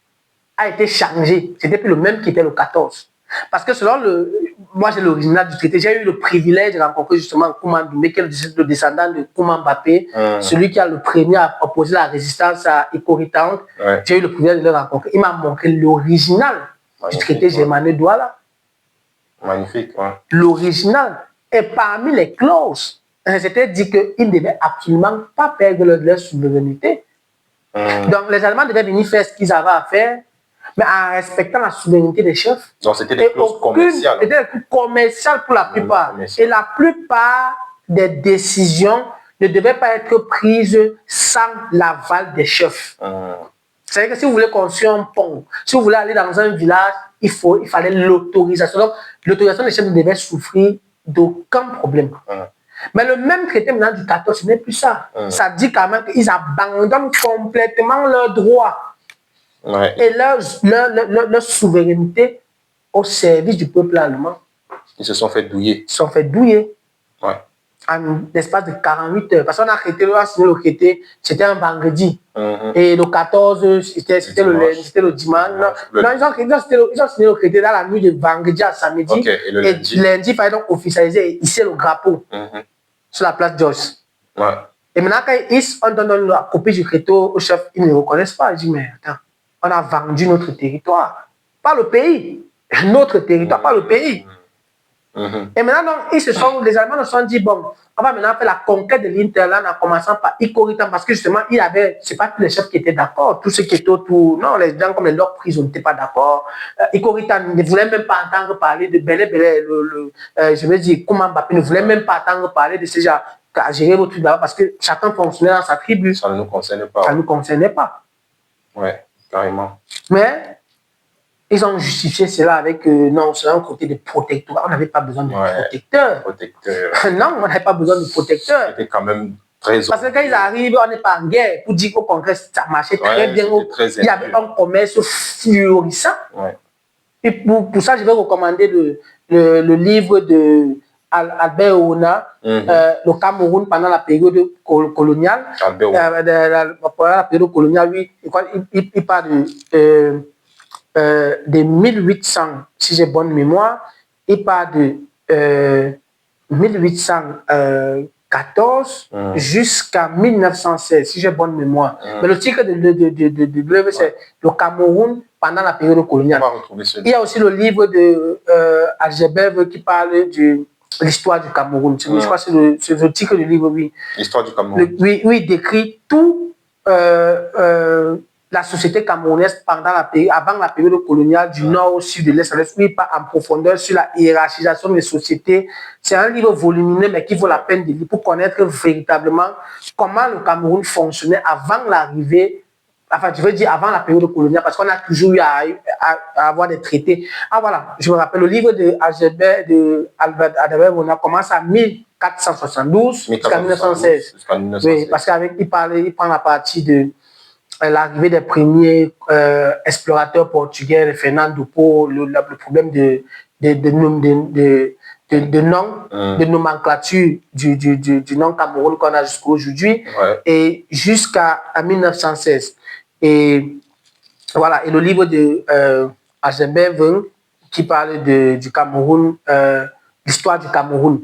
a été changé. C'était plus le même qui était le 14. Parce que selon moi j'ai l'original du traité, j'ai eu le privilège de rencontrer justement Nkouma Ndoumbe, qui est le descendant de Nkouma Mbappé, celui qui a le premier à opposer la résistance à Ikoritank. J'ai eu le privilège de le rencontrer. Il m'a montré l'original du traité Germano-Douala. Magnifique, ouais. L'original. Et parmi les clauses, c'était dit qu'ils ne devaient absolument pas perdre leur souveraineté. Donc les Allemands devaient venir faire ce qu'ils avaient à faire, mais en respectant la souveraineté des chefs. Donc c'était des clauses commerciales. C'était des clauses commerciales pour la plupart. Et la plupart des décisions ne devaient pas être prises sans l'aval des chefs. C'est-à-dire que si vous voulez construire un pont, si vous voulez aller dans un village, il fallait l'autorisation. Donc l'autorisation des chefs ne devait souffrir d'aucun problème. Mais le même traité maintenant du 14, ce n'est plus ça. Ça dit quand même qu'ils abandonnent complètement leurs droits et leur souveraineté au service du peuple allemand. Ils se sont fait douiller. Ils se sont fait douiller. Ouais. En l'espace de 48 heures. Parce qu'on a signé le traité, c'était un vendredi. Et le 14, c'était le dimanche. Non, ils ont signé le traité dans la nuit de vendredi à samedi. Et lundi, il fallait donc officialiser ici le drapeau sur la place Joyce. Ouais. Et maintenant, quand on donne la copie du traité au chef, ils ne le reconnaissent pas. Ils disent, mais attends, on a vendu notre territoire. Pas le pays. Notre territoire, pas le pays. Et maintenant, les Allemands se sont dit, bon, on va maintenant faire la conquête de l'Interland en commençant par Ikoritan, parce que justement, c'est pas tous les chefs qui étaient d'accord, tous ceux qui étaient autour, non, les gens comme les Lord Prise, on n'était pas d'accord. Ikoritan ne voulait même pas entendre parler de Belé, je veux dire, Nkouma Mbappé ne voulait même pas entendre parler de ces gens qui a géré votre truc là-bas, parce que chacun fonctionnait dans sa tribu. Ça ne nous concernait pas. Ça ne nous concernait pas. Ouais, carrément. Mais ils ont justifié cela avec non, c'est un côté de protecteur. On n'avait pas besoin de protecteur. Non, on n'avait pas besoin de protecteur. C'était quand même très. Parce que quand ils arrivent, on n'est pas en guerre. Pour dire qu'au Congrès, ça marchait très bien. Il y avait un commerce florissant. Et pour ça, je vais recommander le livre de Albert Ouna, le Cameroun pendant la période coloniale. Pendant la période coloniale, oui, il parle de 1800, si j'ai bonne mémoire, il part de 1814 jusqu'à 1916, si j'ai bonne mémoire. Mais le titre de l'œuvre, c'est le Cameroun pendant la période coloniale. Il y a aussi le livre de Algebève qui parle de l'histoire du Cameroun. Je crois que c'est le titre du livre, oui. L'histoire du Cameroun. Oui, il décrit tout la société camerounaise avant la période coloniale du nord au sud, de l'est à l'est, où il part en profondeur sur la hiérarchisation des sociétés. C'est un livre volumineux, mais qui vaut la peine de lire pour connaître véritablement comment le Cameroun fonctionnait avant l'arrivée enfin, je veux dire avant la période coloniale, parce qu'on a toujours eu à avoir des traités. Ah voilà, je me rappelle le livre de Albert Adabert, on a commencé à 1472 jusqu'à 1916. Oui, parce qu'il prend la partie de l'arrivée des premiers explorateurs portugais, Fernando Po, le problème de nomenclature du nom Cameroun qu'on a jusqu'à aujourd'hui, et jusqu'à 1916. Et voilà, et le livre de Azembe qui parle du Cameroun, l'histoire du Cameroun.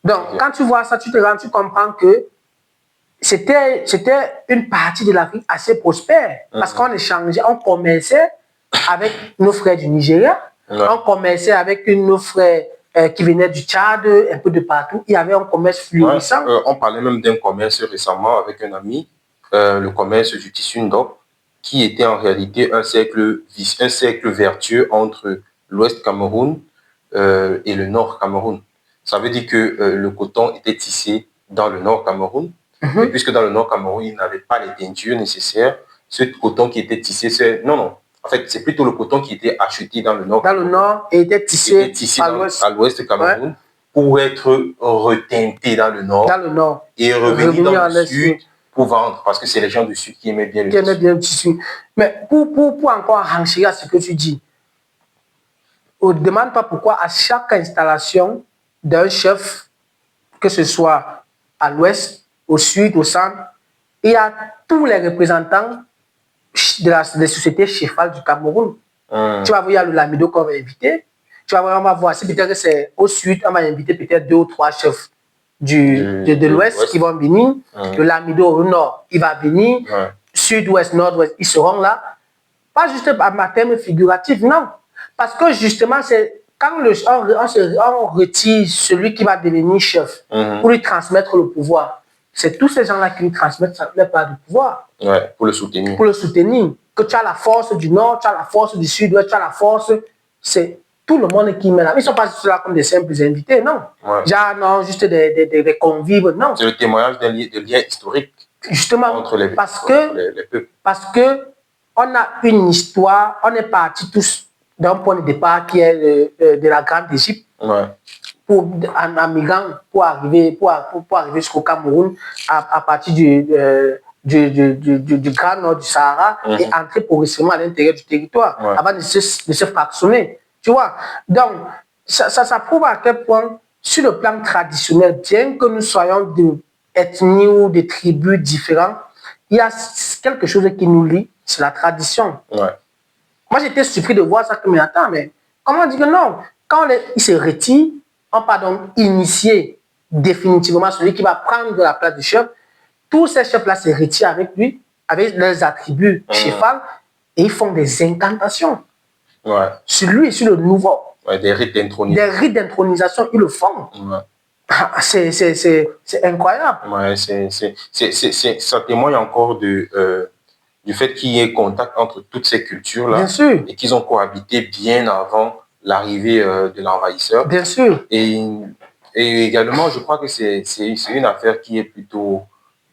Donc, quand tu vois ça, tu comprends que c'était une partie de l'Afrique assez prospère, parce qu'on échangeait, on commerçait avec nos frères du Nigeria, on commerçait avec nos frères qui venaient du Tchad, un peu de partout. Il y avait un commerce florissant. On parlait même d'un commerce récemment avec un ami, le commerce du tissu Ndop, qui était en réalité un cercle vertueux entre l'Ouest Cameroun et le Nord Cameroun. Ça veut dire que le coton était tissé dans le Nord Cameroun, et puisque dans le Nord Cameroun, il n'avait pas les teintures nécessaires, ce coton qui était tissé, en fait, c'est plutôt le coton qui était acheté dans le Nord. Dans le Nord, et était tissé à l'Ouest Cameroun, pour être reteinté dans le Nord, et revenir dans le Sud pour vendre, parce que c'est les gens du Sud qui aimaient bien le tissu. Mais pour encore renchérir à ce que tu dis, on ne demande pas pourquoi à chaque installation d'un chef, que ce soit à l'Ouest, au Sud, au Centre, il y a tous les représentants des sociétés chefales du Cameroun. Tu vas voir, il y a le Lamido qu'on va inviter. Tu vas voir, si peut-être c'est au Sud, on va inviter peut-être 2 ou 3 chefs de l'Ouest qui vont venir. Le Lamido au Nord, il va venir. Sud-Ouest, Nord-Ouest, ils seront là. Pas juste à terme figuratif, non. Parce que justement, c'est quand on retire celui qui va devenir chef pour lui transmettre le pouvoir, c'est tous ces gens-là qui lui transmettent la part du pouvoir. Pour le soutenir. Pour le soutenir. Que tu as la force du Nord, tu as la force du Sud, tu as la force. C'est tout le monde qui met là. Ils ne sont pas juste là comme des simples invités, non. Genre, non, juste des convives, non. C'est le témoignage d'un lien historique. Justement, entre les peuples. Parce que on a une histoire, on est partis tous d'un point de départ qui est de la Grande Égypte. En migrant pour arriver jusqu'au Cameroun à partir du Grand Nord du Sahara et entrer progressivement à l'intérieur du territoire avant de se fractionner. Tu vois? Donc, ça prouve à quel point, sur le plan traditionnel, bien que nous soyons d'ethnies ou de tribus différentes, il y a quelque chose qui nous lie, c'est la tradition. Moi, j'étais surpris de voir ça comme attends, mais comment dire que non? Quand il se retire, on va donc initier définitivement celui qui va prendre la place du chef. Tous ces chefs-là se retirent avec lui, avec leurs attributs chefals, et ils font des incantations sur lui et sur le nouveau. Des rites d'intronisation, ils le font. C'est incroyable. Ça témoigne encore du fait qu'il y ait contact entre toutes ces cultures-là. Bien sûr. Et qu'ils ont cohabité bien avant l'arrivée de l'envahisseur. Bien sûr. Et également, je crois que c'est une affaire qui est plutôt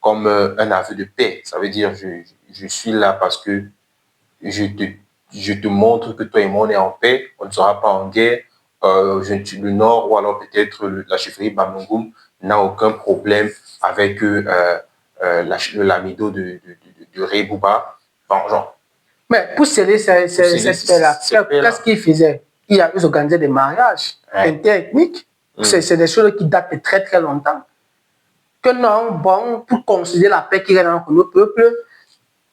comme un aveu de paix. Ça veut dire, je suis là parce que je te montre que toi et moi, on est en paix, on ne sera pas en guerre. Le Nord ou alors peut-être la chefferie Bamangum n'a aucun problème avec le Lamido de Rebouba. Genre. Mais pour sceller cette paix-là, qu'est-ce qu'ils faisaient? Ils organisaient des mariages interethniques. C'est des choses qui datent de très très longtemps. Que non, bon, pour considérer la paix qui règne entre nos peuples,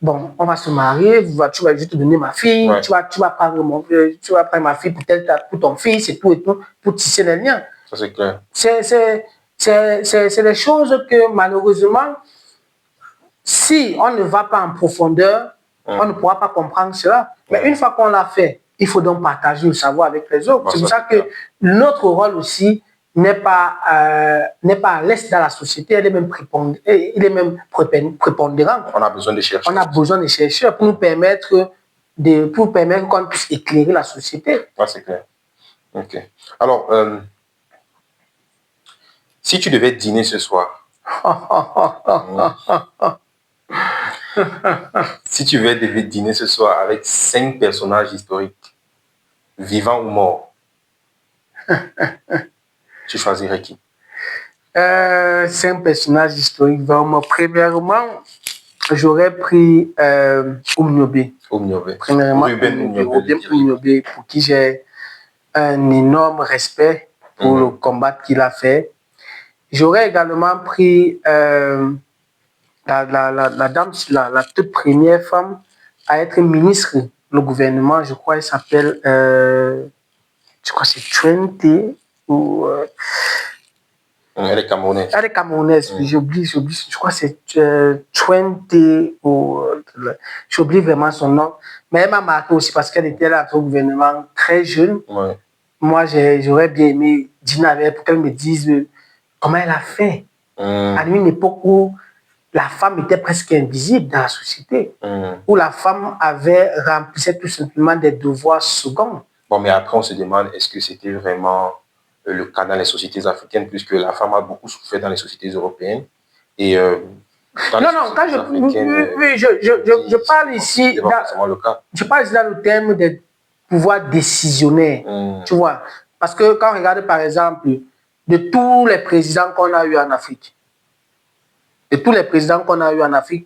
bon, on va se marier, tu vas juste donner ma fille, tu vas prendre ma fille pour ton fils et tout, pour tisser les liens. Ça, c'est clair. C'est des choses que malheureusement, si on ne va pas en profondeur, on ne pourra pas comprendre cela. Mais une fois qu'on l'a fait, il faut donc partager le savoir avec les autres. C'est pour ça que notre rôle aussi n'est pas à l'est dans la société, il est même prépondérant. On a besoin de chercheurs. On a besoin de chercheurs pour nous permettre qu'on puisse éclairer la société. C'est clair. Ok. Alors, si tu devais dîner ce soir, Si tu veux dîner ce soir avec 5 personnages historiques, vivants ou morts, tu choisirais qui? 5 personnages historiques, vraiment. Premièrement, j'aurais pris Oumniobé. Premièrement, Ruben Oumniobé, pour qui j'ai un énorme respect pour le combat qu'il a fait. J'aurais également pris la dame, la toute première femme à être ministre du gouvernement, je crois, elle s'appelle, je crois que c'est Twenty ou... elle est camerounaise. Elle est camerounaise, j'oublie, je crois que c'est Twenty ou... J'oublie vraiment son nom. Mais elle m'a marqué aussi parce qu'elle était là au gouvernement très jeune. Ouais. Moi, j'aurais bien aimé dîner avec elle pour qu'elle me dise comment elle a fait. À une époque où la femme était presque invisible dans la société, où la femme remplissait tout simplement des devoirs seconds. Bon, mais après, on se demande, est-ce que c'était vraiment le cas dans les sociétés africaines, puisque la femme a beaucoup souffert dans les sociétés européennes. Et non, quand je parle ici, je parle ici dans le terme des pouvoirs décisionnaires, tu vois. Parce que quand on regarde, par exemple, de tous les présidents qu'on a eu en Afrique,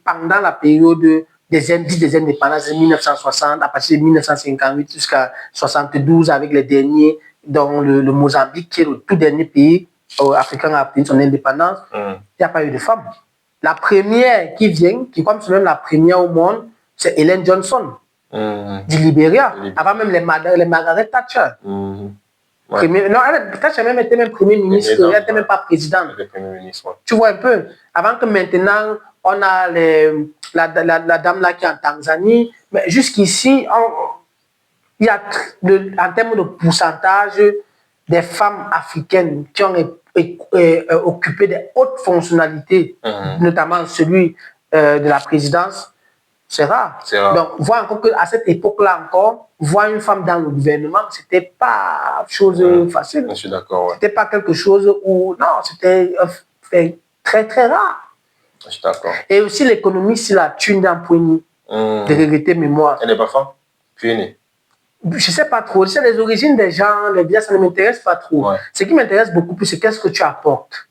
pendant la période des indices des indépendances de 1960, à partir de 1958 jusqu'à 1972, avec les derniers, dont le Mozambique, qui est le tout dernier pays africain à obtenir son indépendance, il n'y a pas eu de femme. La première qui vient, qui comme c'est même la première au monde, c'est Ellen Johnson, du Libéria, avant même les Margaret Thatcher. Ouais. Non, Thatcher même était même premier ministre, elle n'était même pas présidente. Tu vois un peu. Avant que maintenant, on a la dame là qui est en Tanzanie, mais jusqu'ici, il y a en termes de pourcentage des femmes africaines qui ont occupé des hautes fonctionnalités, notamment celui de la présidence. C'est rare. Donc, voir encore qu'à cette époque-là encore, voir une femme dans le gouvernement, c'était pas chose facile. Je suis d'accord. Ouais. C'était pas quelque chose où, non, c'était très, très rare. Je suis d'accord. Et aussi l'économie, c'est la thune d'un poignet de regretter mémoire. Elle n'est pas femme? Tu es née? Je sais pas trop. C'est les origines des gens, les biens, ça ne m'intéresse pas trop. Ouais. Ce qui m'intéresse beaucoup plus, c'est qu'est-ce que tu apportes.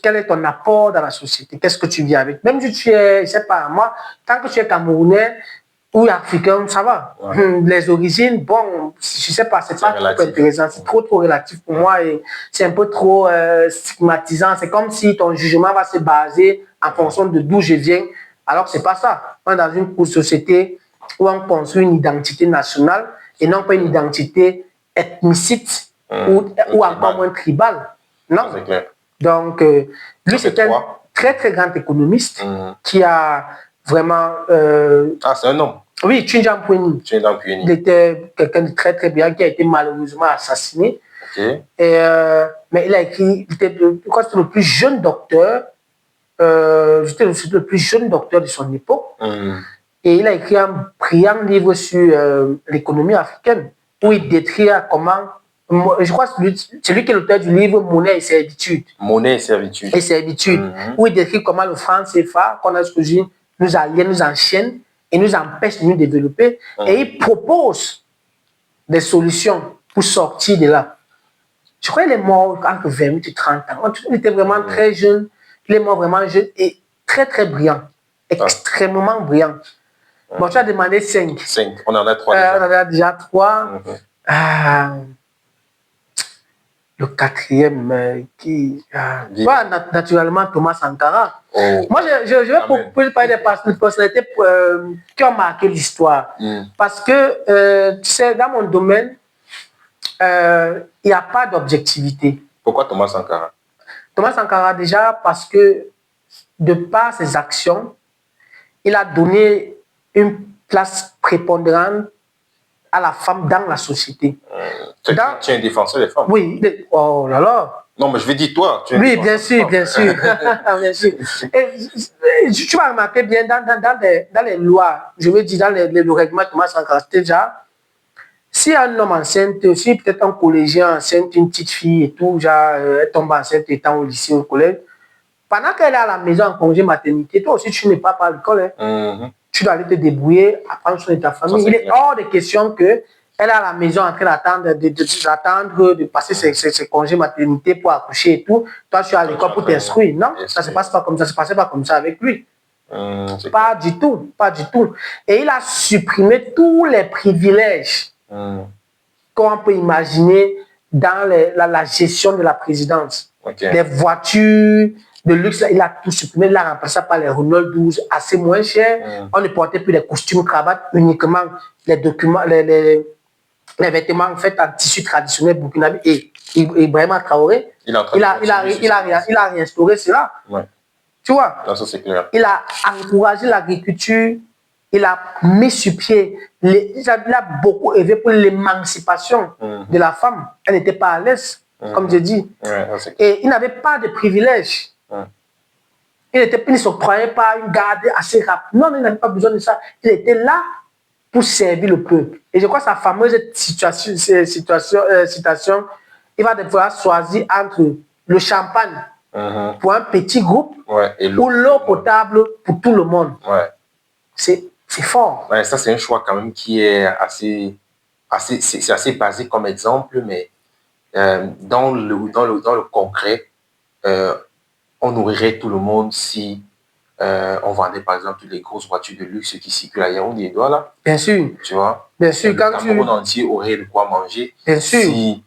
Quel est ton apport dans la société? Qu'est-ce que tu viens avec? Même si tu es, je sais pas, moi, tant que tu es camerounais ou africain, ça va. Ouais. Les origines, bon, je sais pas, c'est pas trop intéressant. C'est trop relatif pour moi et c'est un peu trop stigmatisant. C'est comme si ton jugement va se baser en fonction de d'où je viens. Alors que c'est pas ça. On est dans une société où on construit une identité nationale et non pas une identité ethnicite ou encore moins tribale. Non? C'est clair. Donc, lui, c'est un très, très grand économiste qui a vraiment... c'est un homme? Oui, Tchinjan Pweni. Il était quelqu'un de très, très bien qui a été malheureusement assassiné. Okay. Mais il a écrit... Je crois que c'était le plus jeune docteur. C'était le plus jeune docteur de son époque. Et il a écrit un brillant livre sur l'économie africaine où il décrit comment... Je crois que c'est lui qui est l'auteur du livre Monnaie et servitude. Monnaie et servitude. Et servitude. Où il décrit comment le franc CFA, qu'on a choisi, nous aliène, nous enchaîne et nous empêche de nous développer. Et il propose des solutions pour sortir de là. Je crois qu'il est mort entre 28 et 30 ans. Il était vraiment très jeune. Il est mort vraiment jeune et très, très brillant. Extrêmement brillant. Bon, tu as demandé 5. 5. On en a 3 déjà. On en a déjà 3. Le quatrième qui... naturellement, Thomas Sankara. Moi, je vais parler des personnalités qui ont marqué l'histoire. Parce que, tu sais, dans mon domaine, il n'y a pas d'objectivité. Pourquoi Thomas Sankara? Thomas Sankara, déjà, parce que, de par ses actions, il a donné une place prépondérante à la femme dans la société. Tu es un défenseur des femmes? Oui. Oh là là. Non, mais je vais dire toi. Oui, bien sûr, bien sûr. Bien sûr. Et, tu vas remarquer bien dans les lois, je veux dire dans le règlement de Thomas Sankara, déjà, si un homme enceinte, si peut-être un collégien enceinte, une petite fille et tout, elle tombe enceinte étant au lycée, au collège, Pendant qu'elle est à la maison en congé maternité, toi aussi, tu n'es pas à l'école. Hein. Tu dois aller te débrouiller, apprendre soin de ta famille. Il est hors de question que elle est à la maison en train d'attendre, de passer ses congés maternité pour accoucher et tout. Toi, tu es à l'école pour t'instruire. Non, ça ne se passe pas comme ça. Ça ne se passait pas comme ça avec lui. Pas du tout, pas du tout. Et il a supprimé tous les privilèges qu'on peut imaginer dans la gestion de la présidence. Des voitures de luxe, il a tout supprimé, il a remplacé par les Renault 12 assez moins chers. On ne portait plus les costumes cravates, uniquement les documents, les vêtements faits en tissu traditionnel burkinabé. Et Ibrahima Traoré, il a réinstauré cela. Ouais. Tu vois, non, ça, c'est clair. Il a encouragé l'agriculture, il a mis sur pied, il a beaucoup œuvré pour l'émancipation de la femme. Elle n'était pas à l'aise, comme je dis. Ouais, et il n'avait pas de privilèges. Il ne s'octroyait pas une garde assez rapide. Non, il n'avait pas besoin de ça. Il était là pour servir le peuple. Et je crois que sa fameuse citation, il va devoir choisir entre le champagne pour un petit groupe ou l'eau potable pour tout le monde. Ouais. C'est fort. Ouais, ça, c'est un choix quand même qui est c'est assez basique comme exemple, mais dans le concret, on nourrirait tout le monde si on vendait par exemple toutes les grosses voitures de luxe qui circulent à Yaoundé et Douala là. Bien sûr. Tu vois. Bien sûr. Le Cameroun entier aurait de quoi manger. Bien sûr. Si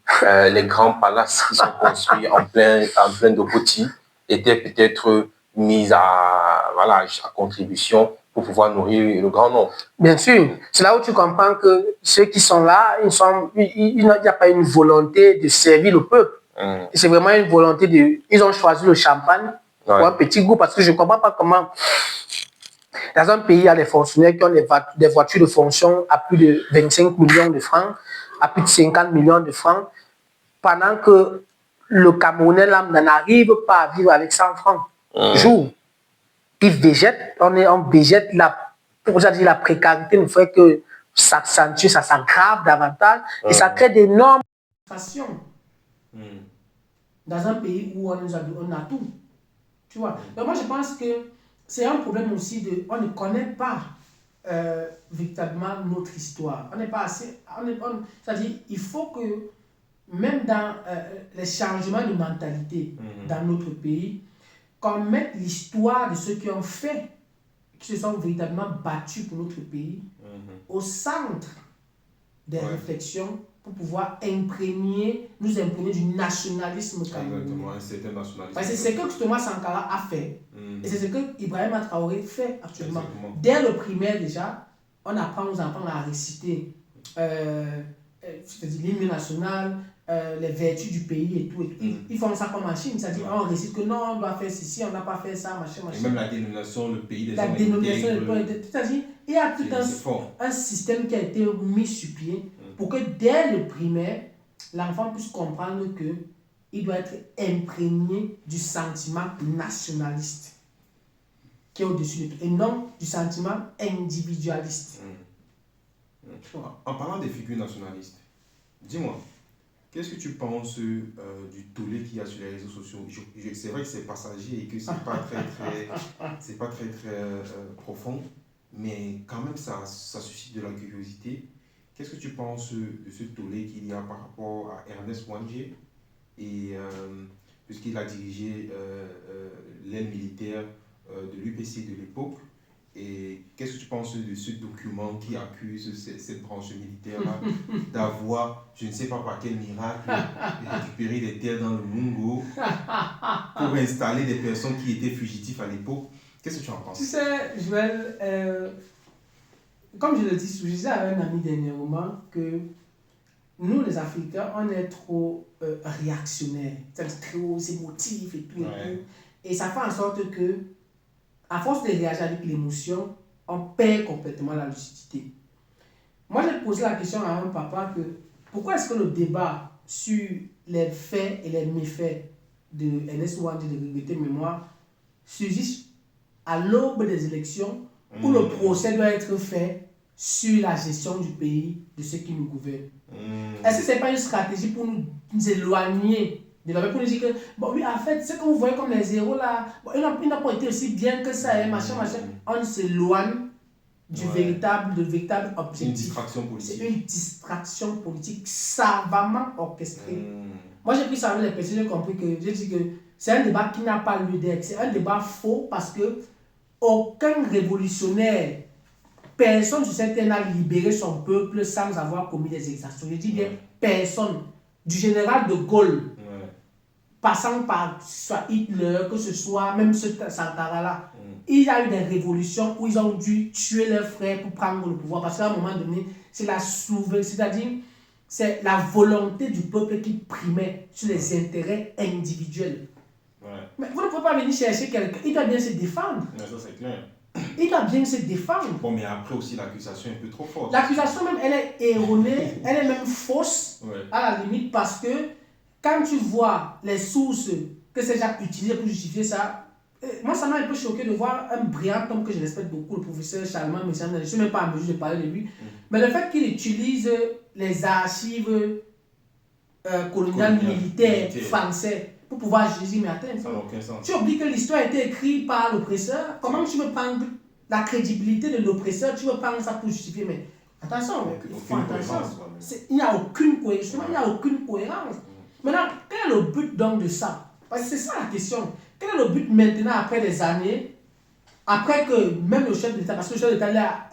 les grands palaces qui sont construits en plein de petits étaient peut-être mis à contribution pour pouvoir nourrir le grand nombre. Bien sûr. C'est là où tu comprends que ceux qui sont là, il n'y a pas une volonté de servir le peuple. C'est vraiment une volonté ils ont choisi le champagne pour un petit goût, parce que je ne comprends pas comment dans un pays, il y a des fonctionnaires qui ont des voitures de fonction à plus de 25 millions de francs, à plus de 50 millions de francs, pendant que le Camerounais n'arrive pas à vivre avec 100 francs jour. Il végète, on végète la précarité ne fait que s'accentue, ça s'aggrave davantage et ça crée d'énormes frustrations. Dans un pays où on a tout. Tu vois. Donc moi je pense que c'est un problème aussi on ne connaît pas véritablement notre histoire. On n'est pas assez. C'est-à-dire, il faut que même dans les changements de mentalité dans notre pays, qu'on mette l'histoire de ceux qui ont fait, qui se sont véritablement battus pour notre pays, au centre des réflexions pour pouvoir nous imprégner du nationalisme camerounais. C'est un nationalisme. Parce que c'est ce que Thomas Sankara a fait. Et c'est ce que Ibrahima Traoré fait actuellement. Dès le primaire déjà, on apprend aux enfants à réciter l'hymne national, les vertus du pays et tout. Ils font ça comme en Chine, c'est-à-dire on récite que non, on doit faire ceci, on n'a pas fait ça, machin. Et même la dénomination, le pays des hommes. La dénomination c'est-à-dire il y a tout un système qui a été mis sur pied pour que dès le primaire, l'enfant puisse comprendre qu'il doit être imprégné du sentiment nationaliste qui est au-dessus de tout, et non du sentiment individualiste. En parlant des figures nationalistes, dis-moi, qu'est-ce que tu penses du tollé qu'il y a sur les réseaux sociaux? C'est vrai que c'est passager et que c'est pas très profond, mais quand même ça suscite de la curiosité. Qu'est-ce que tu penses de ce tollé qu'il y a par rapport à Ernest Ouandjé, et puisqu'il a dirigé l'aile militaire de l'UPC de l'époque? Et qu'est-ce que tu penses de ce document qui accuse cette branche militaire-là d'avoir, je ne sais pas par quel miracle, récupéré des terres dans le Mungo pour installer des personnes qui étaient fugitifs à l'époque? Qu'est-ce que tu en penses? Tu sais, Joël, comme je le disais à un ami dernièrement, que nous, les Africains, on est trop réactionnaires, trop émotifs et tout, et ça fait en sorte que, à force de réagir avec l'émotion, on perd complètement la lucidité. Moi, j'ai posé la question à un papa que pourquoi est-ce que le débat sur les faits et les méfaits de Ernest Ouandjé de regretter mémoire surgit à l'aube des élections où le procès doit être fait sur la gestion du pays de ceux qui nous gouvernent. Est-ce que ce n'est pas une stratégie pour nous éloigner de la pour nous dire que, bon, oui, en fait, ce que vous voyez comme les zéros là, bon, il n'a pas été aussi bien que ça, machin. On s'éloigne du véritable objectif. C'est une distraction politique. C'est une distraction politique savamment orchestrée. Moi, j'ai pris ça avec les personnes, j'ai compris que, j'ai dit que c'est un débat qui n'a pas lieu d'être. C'est un débat faux parce que aucun révolutionnaire, personne sur cette terre n'a libéré son peuple sans avoir commis des exactions. Je dis bien personne. Du général de Gaulle, passant par soit Hitler, que ce soit même ce Sankara-là, il y a eu des révolutions où ils ont dû tuer leurs frères pour prendre le pouvoir. Parce qu'à un moment donné, c'est la souveraineté, c'est-à-dire c'est la volonté du peuple qui primait sur les intérêts individuels. Mais vous ne pouvez pas venir chercher quelqu'un, il doit bien se défendre. Ça, c'est clair. Il doit bien se défendre. Bon, mais après aussi, l'accusation est un peu trop forte. L'accusation même, elle est erronée, elle est même fausse, à la limite, parce que quand tu vois les sources que ces gens utilisent pour justifier ça, moi, ça m'a un peu choqué de voir un brillant homme que je respecte beaucoup, le professeur Charlemagne Messiaen. Je ne suis même pas en mesure de parler de lui. Mais le fait qu'il utilise les archives coloniales militaires français pour pouvoir juger, mais attends, ça n'a aucun sens. Tu oublies que l'histoire a été écrite par l'oppresseur. Comment tu veux prendre la crédibilité de l'oppresseur, tu veux prendre ça pour justifier, mais attention, il n'y a aucune cohérence. Il n'y a aucune cohérence. Maintenant, quel est le but donc de ça? Parce que c'est ça la question. Quel est le but maintenant, après des années, après que même le chef de l'État, parce que le chef de l'État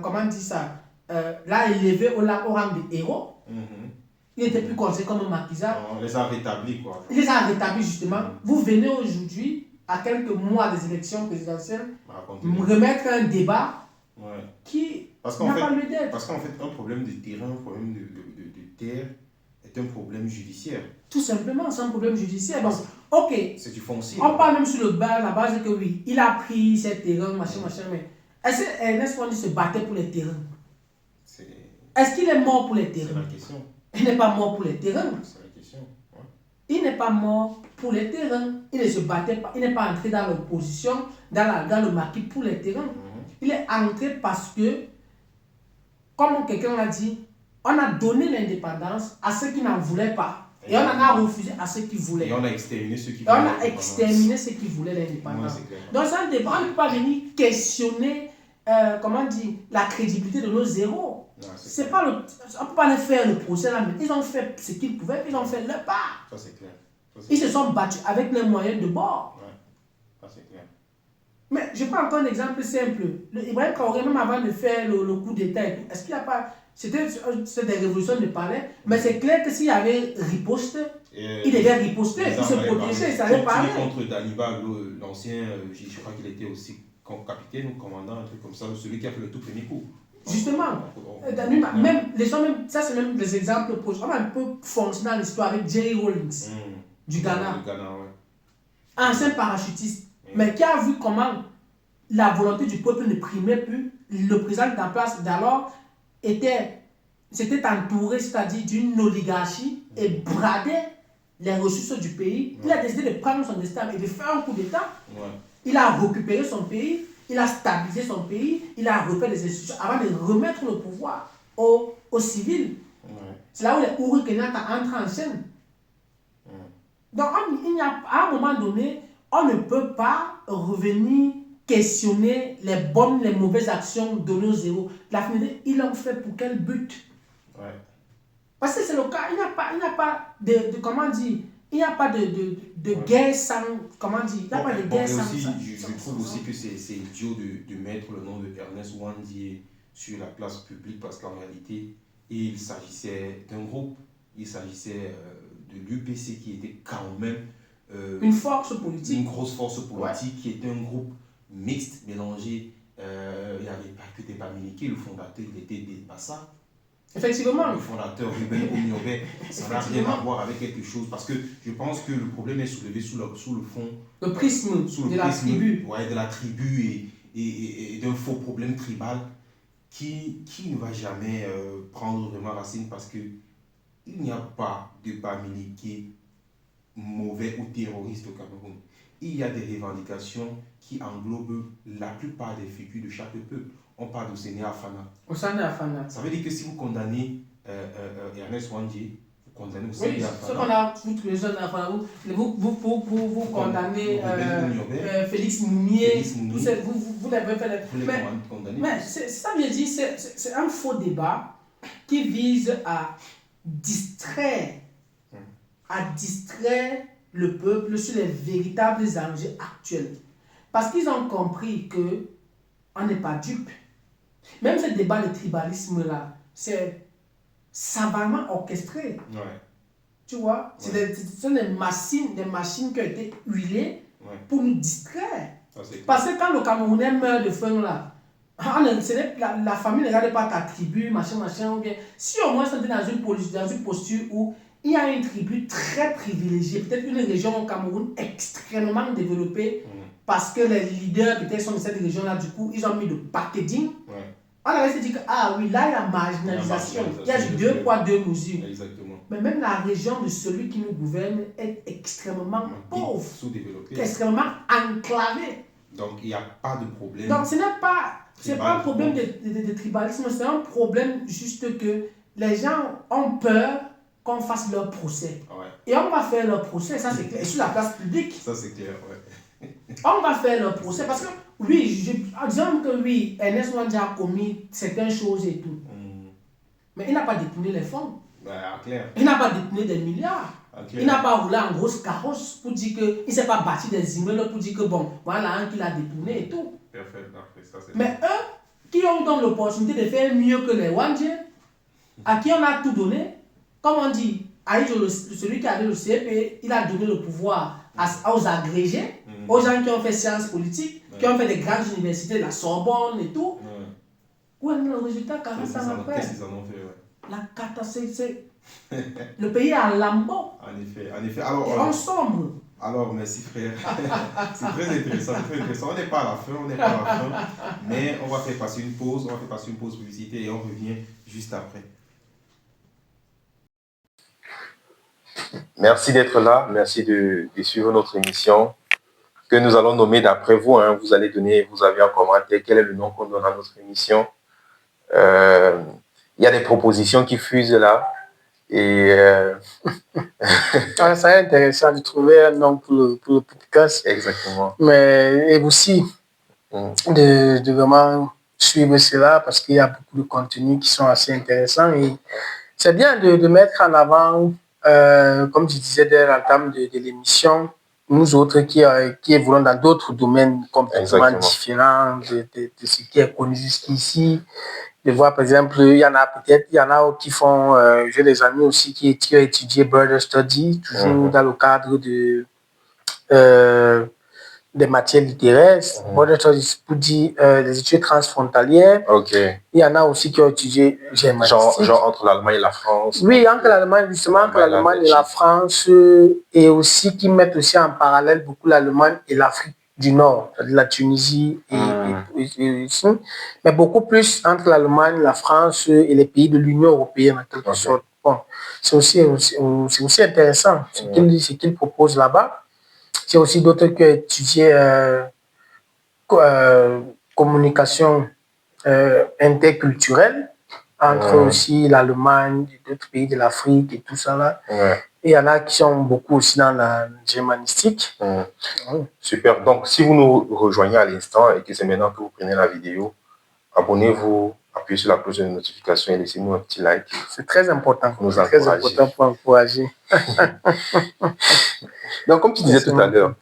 comment on dit ça, l'a élevé au rang de héros. Il n'était plus considéré comme un maquisard. On les a rétablis, quoi. Il les a rétablis, justement. Vous venez aujourd'hui, à quelques mois des élections présidentielles, remettre un débat qui n'a pas lieu d'être. Parce qu'en fait, un problème de terrain, un problème de terre est un problème judiciaire. Tout simplement, c'est un problème judiciaire. Donc, ok. C'est du foncier. On parle même sur la base que oui, il a pris ces terrains, machin, mais est-ce que Ernest Wandi se battait pour les terrains? Est-ce qu'il est mort pour les terrains? C'est la question. Il n'est pas mort pour les terrains. C'est la question. Il n'est pas mort pour les terrains. Il ne se battait pas. Il n'est pas entré dans l'opposition, dans le maquis pour les terrains. Il est entré parce que, comme quelqu'un l'a dit, on a donné l'indépendance à ceux qui n'en voulaient pas. Et on en a refusé à ceux qui voulaient. Et on a exterminé ceux qui voulaient. On a exterminé ceux qui voulaient l'indépendance. Donc, c'est un débat. On ne peut pas venir questionner, comment dire, la crédibilité de nos zéros. C'est pas on ne peut pas les faire le procès là, mais ils ont fait ce qu'ils pouvaient, ils ont fait leur part. Ça, c'est clair. Ils se sont battus avec les moyens de bord. Ça, c'est clair. Mais je prends encore un exemple simple. Ibrahim Traoré, même avant de faire le coup d'État, est-ce qu'il n'y a pas. C'est des révolutions de palais, mais c'est clair que s'il y avait riposte, il devait riposter, il se protégeait, il savait parler. Contre Daniba, l'ancien, je crois qu'il était aussi capitaine ou commandant, un truc comme ça, celui qui a fait le tout premier coup. Justement, ça c'est même des exemples. On a un peu foncé dans l'histoire avec Jerry Rawlings du Ghana. Ancien parachutiste, mais qui a vu comment la volonté du peuple ne primait plus. Le président en place d'alors s'était entouré, c'est-à-dire d'une oligarchie et bradait les ressources du pays. Il a décidé de prendre son destin et de faire un coup d'État. Il a récupéré son pays. Il a stabilisé son pays, il a refait des institutions avant de remettre le pouvoir aux civils. C'est là où les Uhuru Kenyatta entrent en scène. Donc, à un moment donné, on ne peut pas revenir questionner les bonnes, les mauvaises actions de nos zéros. La finalité, ils l'ont fait pour quel but? Parce que c'est le cas, il n'y a pas de comment dire, il n'y a pas de guerre sans. Comment dire? Il n'y a pas de guerre sans. Je trouve aussi que c'est idiot de mettre le nom de Ernest Wandi sur la place publique parce qu'en réalité, il s'agissait d'un groupe, il s'agissait de l'UPC qui était quand même. Une force politique. Une grosse force politique qui était un groupe mixte, mélangé. Il n'y avait pas que des Bamileke, le fondateur, il était des Bassa. Effectivement. Le fondateur Ruben Omiobe, ça n'a rien à voir avec quelque chose. Parce que je pense que le problème est soulevé sous le fond. Le prisme de la tribu. Ouais, de la tribu et d'un faux problème tribal qui ne va jamais prendre vraiment racine parce qu'il n'y a pas de Bamileke mauvais ou terroristes au Cameroun. Il y a des revendications qui englobent la plupart des figures de chaque peuple. On parle de Séné Afana. Osane Afana. Ça veut dire que si vous condamnez Ernest Wandji, vous condamnez aussi Oui, ce qu'on a, les jeunes, enfin, vous condamnez Félix Mounier, vous l'avez fait. Mais ça veut dire, c'est un faux débat qui vise à distraire le peuple sur les véritables enjeux actuels. Parce qu'ils ont compris qu'on n'est pas dupe. Même ce débat de tribalisme-là, c'est savamment orchestré. Ouais. Tu vois, ce sont des machines qui ont été huilées pour nous distraire. Parce que quand le Camerounais meurt de faim, là, la famille ne regarde pas ta tribu, machin, ou bien. Si au moins c'était dans une posture où il y a une tribu très privilégiée, peut-être une région au Cameroun extrêmement développée, parce que les leaders peut-être sont de cette région-là, du coup, ils ont mis le packaging. On avait se dit que, ah oui, là, il y a marginalisation. Il y a du 2 poids, 2 mesures. Exactement. Mais même la région de celui qui nous gouverne est extrêmement pauvre, sous-développée, extrêmement enclavée. Donc, il n'y a pas de problème. Donc, ce n'est pas un problème de tribalisme, c'est un problème juste que les gens ont peur qu'on fasse leur procès. Ouais. Et on va faire leur procès, ça c'est clair. Et sur la place publique. Ça c'est clair, On va faire leur procès parce que, oui, disons que oui, Ernest Wandji a commis certaines choses et tout. Mais il n'a pas détourné les fonds. Clair. Il n'a pas détourné des milliards. Il n'a pas roulé en grosse carrosse pour dire qu'il ne s'est pas bâti des immeubles pour dire que bon, voilà un qu'il a détourné et tout. Parfait, ça c'est mais eux, qui ont donc l'opportunité de faire mieux que les Wandji, à qui on a tout donné, comme on dit, Aïdjo, celui qui avait le CEP, il a donné le pouvoir aux agrégés, aux gens qui ont fait sciences politiques, qui ont fait des grandes universités, la Sorbonne et tout. Où est le résultat 40 ans après? Qu'est-ce qu'ils en ont fait, La catastrophe, le pays est en lambeau. En effet. Alors, et on sombre. Alors, merci frère. C'est très intéressant, On n'est pas à la fin, mais on va faire passer une pause, publicité et on revient juste après. Merci d'être là, merci de suivre notre émission que nous allons nommer d'après vous. Vous allez donner vos avis en commentaire. Quel est le nom qu'on donne à notre émission? Il y a des propositions qui fusent là. Et ça serait intéressant de trouver un nom pour le podcast. Exactement. Mais et aussi de vraiment suivre cela parce qu'il y a beaucoup de contenus qui sont assez intéressants. Et c'est bien de mettre en avant, comme je disais dès l'entame de l'émission, nous autres qui évoluons dans d'autres domaines complètement différents de ce qui est connu jusqu'ici. De voir, par exemple, il y en a qui font, j'ai des amis aussi qui ont étudié Border Study, toujours dans le cadre des matières littéraires. Border Studies pour dire des études transfrontalières. Okay. Il y en a aussi qui ont étudié germanistique. Genre entre l'Allemagne et la France. Oui, entre l'Allemagne, justement, entre l'Allemagne et la France, et aussi qui mettent aussi en parallèle beaucoup l'Allemagne et l'Afrique du Nord, la Tunisie et mais beaucoup plus entre l'Allemagne, la France et les pays de l'Union européenne en quelque sorte. Bon, c'est aussi intéressant ce qu'ils proposent là-bas. C'est aussi d'autres qui ont étudié communication interculturelle entre aussi l'Allemagne et d'autres pays de l'Afrique et tout ça là. Et il y en a qui sont beaucoup aussi dans la germanistique. Super. Donc, si vous nous rejoignez à l'instant et que c'est maintenant que vous prenez la vidéo, abonnez-vous, appuyez sur la cloche de notification et laissez-nous un petit like. C'est très important. Pour nous encourager. Très important pour encourager. Donc, comme tu disais tout à l'heure,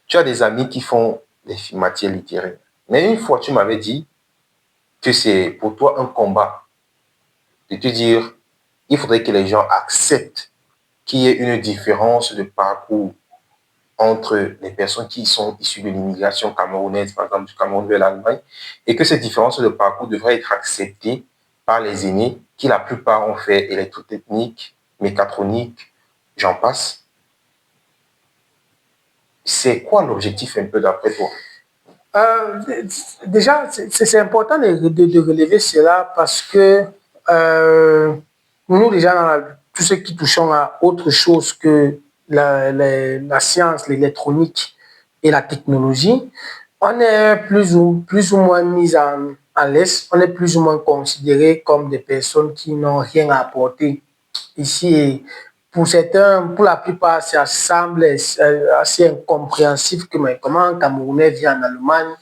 tu as des amis qui font des matières littéraires. Mais une fois, tu m'avais dit que c'est pour toi un combat de te dire il faudrait que les gens acceptent qu'il y ait une différence de parcours entre les personnes qui sont issues de l'immigration camerounaise, par exemple du Cameroun vers l'Allemagne, et que cette différence de parcours devrait être acceptée par les aînés qui, la plupart, ont fait électrotechnique, mécatronique, j'en passe. C'est quoi l'objectif un peu d'après toi? Déjà, c'est important de relever cela parce que nous, déjà, dans tout ce qui touche à autre chose que la science, l'électronique et la technologie, on est plus ou moins mis en à l'Est, on est plus ou moins considérés comme des personnes qui n'ont rien à apporter ici. Et pour certains, pour la plupart, ça semble assez incompréhensif que mais comment un Camerounais vit en Allemagne,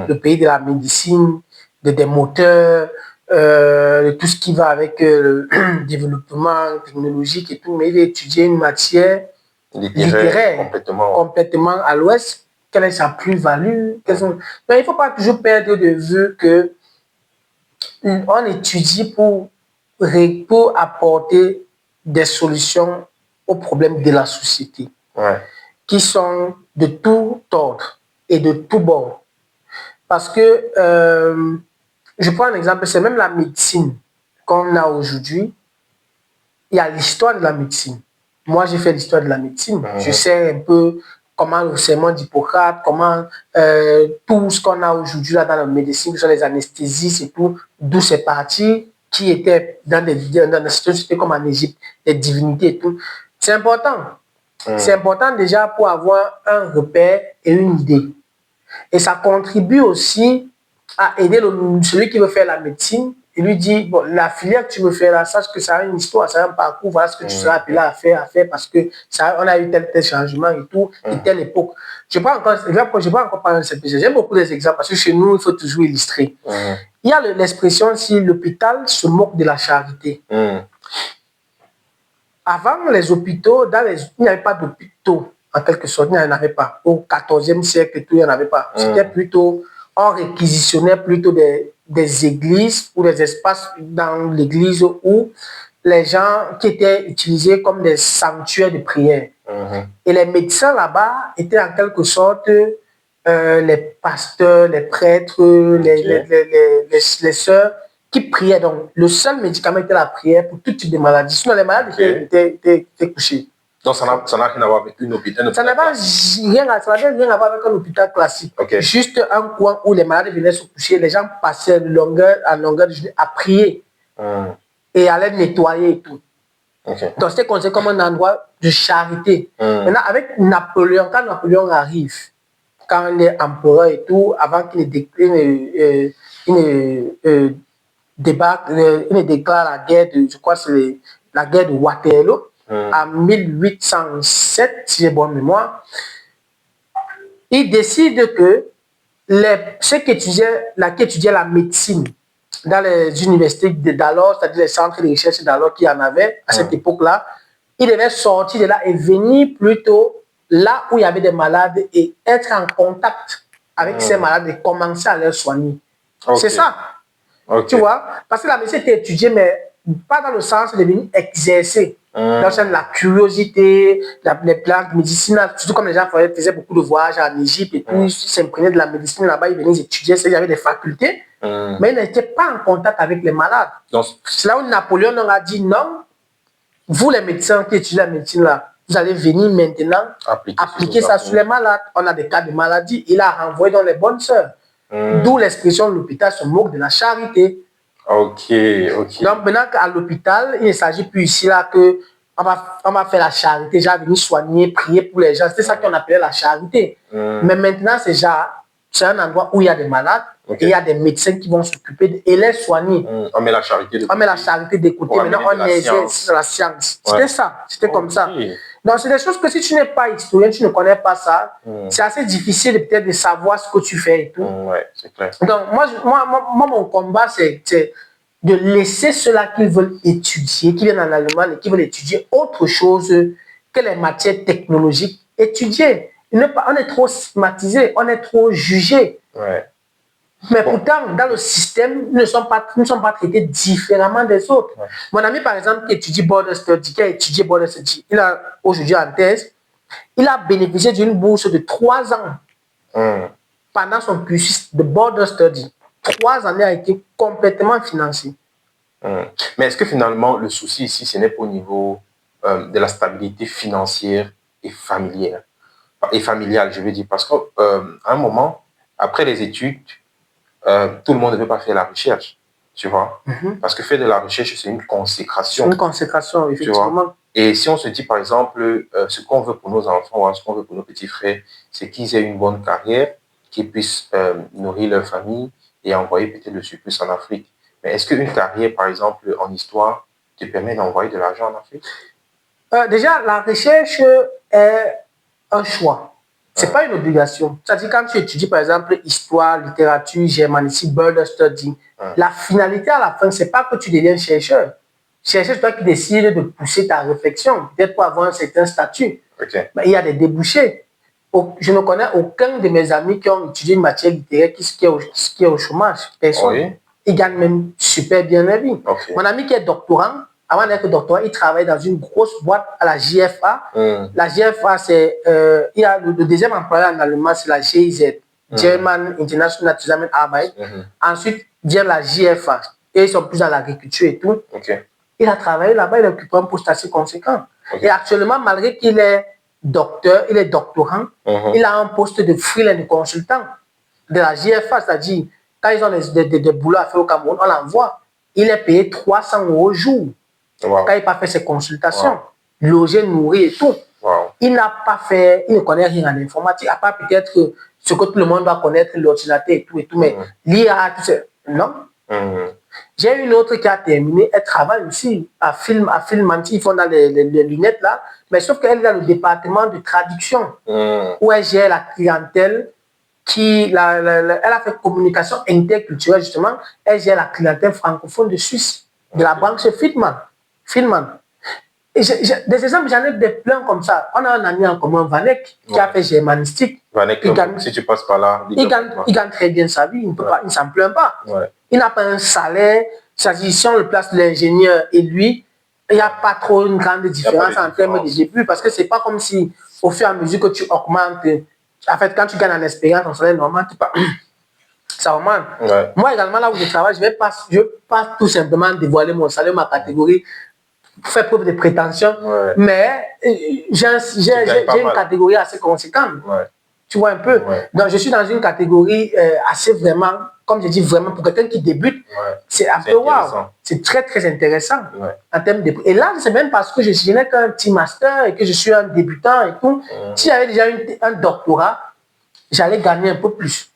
le pays de la médecine, des moteurs, de tout ce qui va avec le développement technologique et tout, mais il va étudier une matière littéraire complètement à l'Ouest. Quelle est sa plus-value? Donc, il ne faut pas toujours perdre de vue que on étudie pour apporter des solutions aux problèmes de la société, qui sont de tout ordre et de tout bord. Parce que, je prends un exemple, c'est même la médecine qu'on a aujourd'hui. Il y a l'histoire de la médecine. Moi, j'ai fait l'histoire de la médecine. Je sais un peu comment le serment d'Hippocrate, comment tout ce qu'on a aujourd'hui là dans la médecine, que ce soit les anesthésistes et tout, d'où c'est parti, qui étaient dans des sociétés comme en Égypte, des divinités et tout. C'est important. C'est important déjà pour avoir un repère et une idée. Et ça contribue aussi à aider celui qui veut faire la médecine. Il lui dit, bon, la filière que tu veux faire là, sache que ça a une histoire, ça a un parcours, voilà ce que tu seras appelé à faire parce que ça, on a eu tel changement et tout, et telle époque. Je ne vais pas encore parler de cette chose. J'aime beaucoup les exemples parce que chez nous, il faut toujours illustrer. Il y a l'expression si l'hôpital se moque de la charité. Avant les hôpitaux, il n'y avait pas d'hôpitaux, en quelque sorte, il n'y en avait pas. Au XIVe siècle et tout, il n'y en avait pas. C'était plutôt, on réquisitionnait plutôt des églises ou des espaces dans l'église où les gens qui étaient utilisés comme des sanctuaires de prière. Et les médecins là-bas étaient en quelque sorte les pasteurs, les prêtres, les sœurs qui priaient. Donc, le seul médicament était la prière pour tout type de maladie. Sinon, les malades étaient couchés. Donc, ça n'a rien à voir avec un hôpital. Ça n'avait rien à voir avec un hôpital classique. Juste un coin où les malades venaient se coucher, les gens passaient en longueur de journée à prier et allaient nettoyer et tout. Donc, c'était considéré comme un endroit de charité. Maintenant, avec Napoléon, quand Napoléon arrive, quand il est empereur et tout, avant qu'il ne déclare la guerre je crois que c'est la guerre de Waterloo, en 1807, si j'ai bonne mémoire, il décide que ceux qui étudiaient la médecine dans les universités d'alors, c'est-à-dire les centres de recherche d'alors qu'il y en avait à cette époque-là, ils devaient sortir de là et venir plutôt là où il y avait des malades et être en contact avec ces malades et commencer à les soigner. C'est ça. Tu vois? Parce que la médecine était étudiée, mais pas dans le sens de venir exercer. Dans le sens de la curiosité, les plantes médicinales, surtout comme les gens faisaient beaucoup de voyages en Égypte et tout, ils s'imprégnaient de la médecine là-bas, ils venaient étudier, il y avait des facultés, mais ils n'étaient pas en contact avec les malades. C'est là où Napoléon leur a dit non, vous les médecins qui étudiez la médecine là, vous allez venir maintenant appliquer ça sur les malades. On a des cas de maladie, il a renvoyé dans les bonnes sœurs. D'où l'expression l'hôpital se moque de la charité. Donc maintenant qu'à l'hôpital, il ne s'agit plus ici là que on va faire la charité, déjà venir soigner, prier pour les gens. C'était ça qu'on appelait la charité. Mais maintenant, c'est un endroit où il y a des malades et il y a des médecins qui vont s'occuper et les soigner. On met la charité de côté. Maintenant, on exerce la science. C'était ça. C'était comme ça. Donc, c'est des choses que si tu n'es pas historien, tu ne connais pas ça, c'est assez difficile peut-être de savoir ce que tu fais et tout. C'est clair. Donc, moi, mon combat, c'est de laisser ceux-là qui veulent étudier, qui viennent en Allemagne et qui veulent étudier autre chose que les matières technologiques, étudier. On est trop stigmatisé, on est trop jugé. Mais pourtant, dans le système, nous ne sommes pas traités différemment des autres. Mon ami, par exemple, qui étudie Border Study, qui a étudié Border Study, il a aujourd'hui en thèse, il a bénéficié d'une bourse de 3 ans pendant son cursus de Border Study. 3 années a été complètement financé. Mais est-ce que finalement, le souci ici, ce n'est pas au niveau de la stabilité financière et familiale? Et familiale, je veux dire, parce qu'à un moment, après les études, tout le monde ne veut pas faire la recherche, tu vois. Parce que faire de la recherche, c'est une consécration. Une consécration, effectivement. Et si on se dit, par exemple, ce qu'on veut pour nos enfants, ou ce qu'on veut pour nos petits frères, c'est qu'ils aient une bonne carrière, qu'ils puissent nourrir leur famille, et envoyer peut-être le surplus en Afrique. Mais est-ce qu'une carrière, par exemple, en histoire, te permet d'envoyer de l'argent en Afrique? Déjà, la recherche est un choix. C'est pas une obligation. C'est-à-dire, quand tu étudies, par exemple, histoire, littérature, germanistique, Burden Study, la finalité à la fin, c'est pas que tu deviens chercheur. Chercheur, c'est toi qui décides de pousser ta réflexion, peut-être pour avoir un certain statut. Mais il y a des débouchés. Je ne connais aucun de mes amis qui ont étudié une matière littéraire qui est au chômage. Personne. Oui. Ils gagnent même super bien la vie. Mon ami qui est doctorant, avant d'être doctorant, il travaille dans une grosse boîte à la JFA. La JFA, c'est il y a le deuxième employeur en allemand, c'est la GIZ, German International Zusammenarbeit. Ensuite vient la JFA. Et ils sont plus dans l'agriculture et tout. Il a travaillé là-bas, il a occupé un poste assez conséquent. Et actuellement, malgré qu'il est docteur, il est doctorant, il a un poste de freelance de consultant de la JFA, c'est-à-dire quand ils ont des boulots à faire au Cameroun, on l'envoie. Il est payé 300 € au jour. Quand il n'a pas fait ses consultations, logé, nourri et tout. Il n'a pas fait, il ne connaît rien en informatique, à part peut-être ce que tout le monde doit connaître, l'ordinateur et tout, mais l'IA, tout ça, non. J'ai une autre qui a terminé, elle travaille aussi à Filmanti, ils font dans les lunettes là, mais sauf qu'elle est dans le département de traduction, où elle gère la clientèle, elle a fait communication interculturelle justement, elle gère la clientèle francophone de Suisse, de la branche Filman. Et des exemples, j'en ai des plein comme ça. On a un ami en commun, Vanek, qui a fait germanistique. Vanek, si tu passes par là, il gagne très bien sa vie, il ne s'en plaint pas. Il n'a pas un salaire. Si on le place l'ingénieur et lui, il n'y a pas trop une grande différence en termes de début, parce que ce n'est pas comme si, au fur et à mesure que tu augmentes, en fait, quand tu gagnes en expérience, ton salaire normal, ça augmente. Moi également, là où je travaille, je ne vais pas tout simplement dévoiler mon salaire, ma catégorie, pour faire preuve de prétention, mais j'ai une catégorie assez conséquente. Tu vois un peu. Donc, je suis dans une catégorie assez vraiment, comme je dis, vraiment, pour quelqu'un qui débute, c'est un peu waouh. C'est très, très intéressant en termes de... Et là, c'est même parce que je n'ai qu'un petit master et que je suis un débutant et tout. Si j'avais déjà un doctorat, j'allais gagner un peu plus.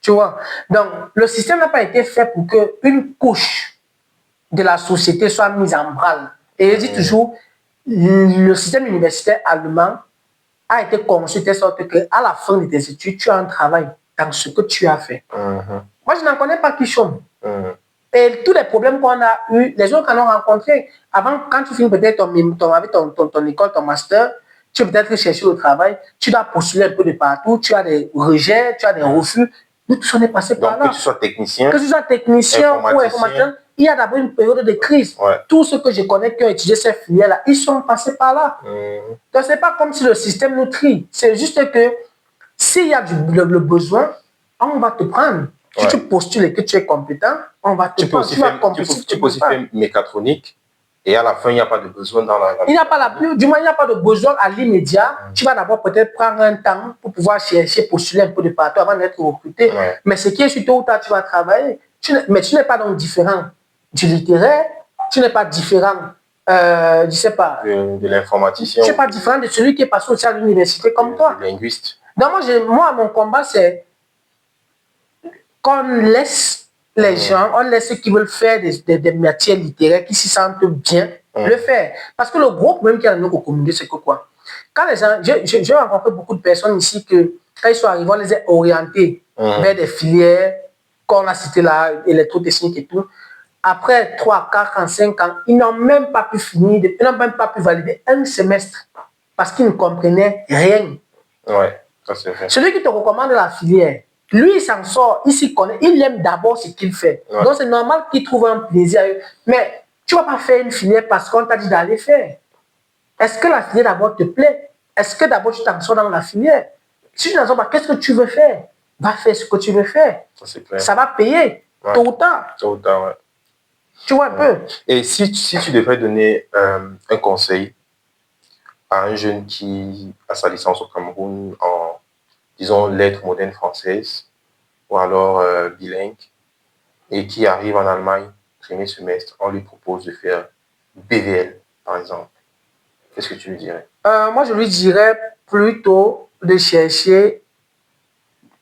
Tu vois. Donc, le système n'a pas été fait pour qu'une couche de la société soit mise en branle. Et je dis toujours, le système universitaire allemand a été conçu de telle sorte qu'à la fin de tes études, tu as un travail dans ce que tu as fait. Moi, je n'en connais pas qui chôment. Et tous les problèmes qu'on a eus, les autres en ont rencontrés. Avant, quand tu finis peut-être avec ton école, ton master, tu peux peut-être chercher le travail, tu dois postuler un peu de partout, tu as des rejets, tu as des refus. Nous tous, on est passé par là. Que tu sois technicien, ou informaticien, il y a d'abord une période de crise. Tous ceux que je connais qui ont étudié ces filières-là, ils sont passés par là. Donc, ce n'est pas comme si le système nous trie. C'est juste que s'il y a le besoin, on va te prendre. Si tu postules et que tu es compétent, on va te prendre. Tu peux aussi faire mécatronique et à la fin, il n'y a pas de besoin dans la... Il n'y a pas du moins, il n'y a pas de besoin à l'immédiat. Tu vas d'abord peut-être prendre un temps pour pouvoir chercher, postuler un peu de partout avant d'être recruté. Mais ce qui est surtout où tu vas travailler, mais tu n'es pas donc différent du littéraire, tu n'es pas différent, je ne sais pas, de l'informaticien. Tu n'es pas différent de celui qui est passé aussi à l'université comme toi. Linguiste. Donc moi, mon combat, c'est qu'on laisse les gens, on laisse ceux qui veulent faire des matières littéraires, qui s'y sentent bien, le faire. Parce que le gros problème qu'il y a dans notre communauté, c'est que quoi? Quand les gens, j'ai rencontré beaucoup de personnes ici que, quand ils sont arrivés, on les a orientés vers des filières, qu'on a cité là, électrotechnique et tout. Après 3, 4 ans, 5 ans, ils n'ont même pas pu finir, ils n'ont même pas pu valider un semestre parce qu'ils ne comprenaient rien. Ça c'est vrai. Celui qui te recommande la filière, lui, il s'en sort, il s'y connaît, il aime d'abord ce qu'il fait. Donc c'est normal qu'il trouve un plaisir. Mais tu ne vas pas faire une filière parce qu'on t'a dit d'aller faire. Est-ce que la filière d'abord te plaît? Est-ce que d'abord tu t'en sors dans la filière? Si tu n'en sors pas, qu'est-ce que tu veux faire? Va faire ce que tu veux faire. Ça va payer, tôt ou tard. Tu vois un peu. Et si tu devrais donner un conseil à un jeune qui a sa licence au Cameroun en, disons, lettres modernes françaises, ou alors bilingue, et qui arrive en Allemagne, premier semestre, on lui propose de faire BVL, par exemple. Qu'est-ce que tu lui dirais? Moi, je lui dirais plutôt de chercher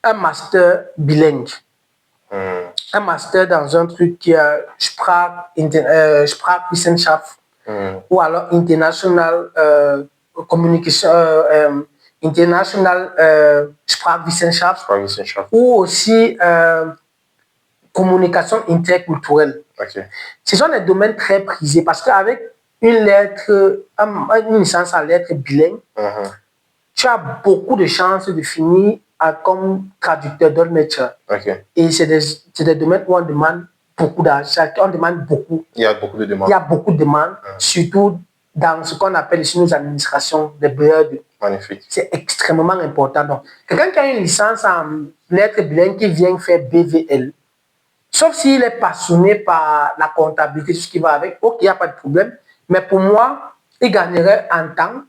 un master bilingue. un master dans un truc qui est Sprachwissenschaft ou alors International Communication, International Sprachwissenschaft Sprachwissenschaft. ou aussi communication interculturelle. Ok. Ce sont des domaines très prisés parce qu'avec une licence en lettres bilingue, tu as beaucoup de chances de finir comme traducteur dolmetscher. Ok. Et c'est des domaines où on demande beaucoup d'argent, on demande beaucoup. Il y a beaucoup de demandes. Il y a beaucoup de demandes, surtout dans ce qu'on appelle ici nos administrations, des BED. Magnifique. C'est extrêmement important. Donc, quelqu'un qui a une licence en lettres bilingues qui vient faire BVL, sauf s'il est passionné par la comptabilité, tout ce qui va avec, ok, il n'y a pas de problème. Mais pour moi, il gagnerait en temps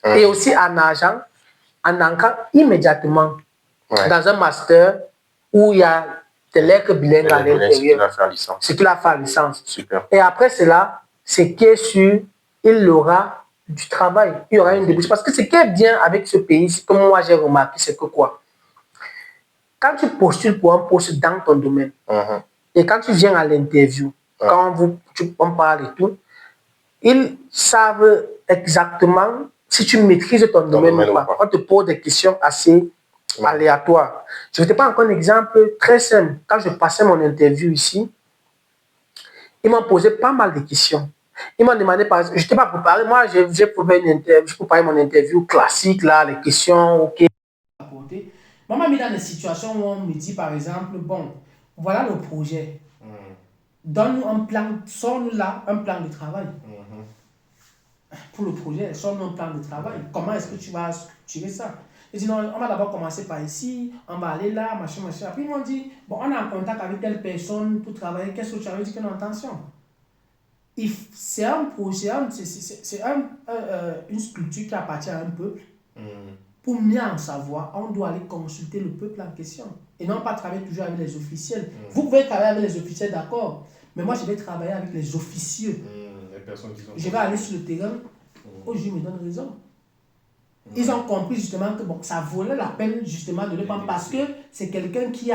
et aussi en argent en entrant immédiatement dans un master où il y a des lettres bilingues à l'intérieur. Ce qu'il a fait en licence. Super. Et après cela, c'est qu'est sûr, il aura du travail, il y aura une débouche. Parce que ce qui est bien avec ce pays, c'est comme moi j'ai remarqué, c'est que quoi? Quand tu postules pour un poste dans ton domaine, et quand tu viens à l'interview, quand on parle et tout, ils savent exactement si tu maîtrises ton domaine ou pas. On te pose des questions assez aléatoires. Je vais te prendre encore un exemple très simple. Quand je passais mon interview ici, ils m'ont posé pas mal de questions. Ils m'ont demandé, par exemple, je n'étais pas préparé. Moi, j'ai préparé mon interview classique, là, les questions, ok. Moi, m'a mis dans des situations où on me dit, par exemple, bon, voilà le projet. Donne-nous un plan, sors-nous là un plan de travail. Pour le projet, sors-nous un plan de travail. Comment est-ce que tu vas structurer ça? Je dis non, on va d'abord commencer par ici, on va aller là, machin. Puis ils m'ont dit, bon, on est en contact avec telle personne pour travailler, qu'est-ce que tu avais dit que non, attention. C'est un projet, c'est une structure qui appartient à un peuple. Pour mieux en savoir, on doit aller consulter le peuple en question. Et non pas travailler toujours avec les officiels. Vous pouvez travailler avec les officiels, d'accord. Mais moi, je vais travailler avec les officieux. Les personnes qui sont... Je vais aller sur le terrain. Aujourd'hui, ils me donnent raison. Ils ont compris justement que bon, ça valait la peine justement de le prendre parce que c'est quelqu'un qui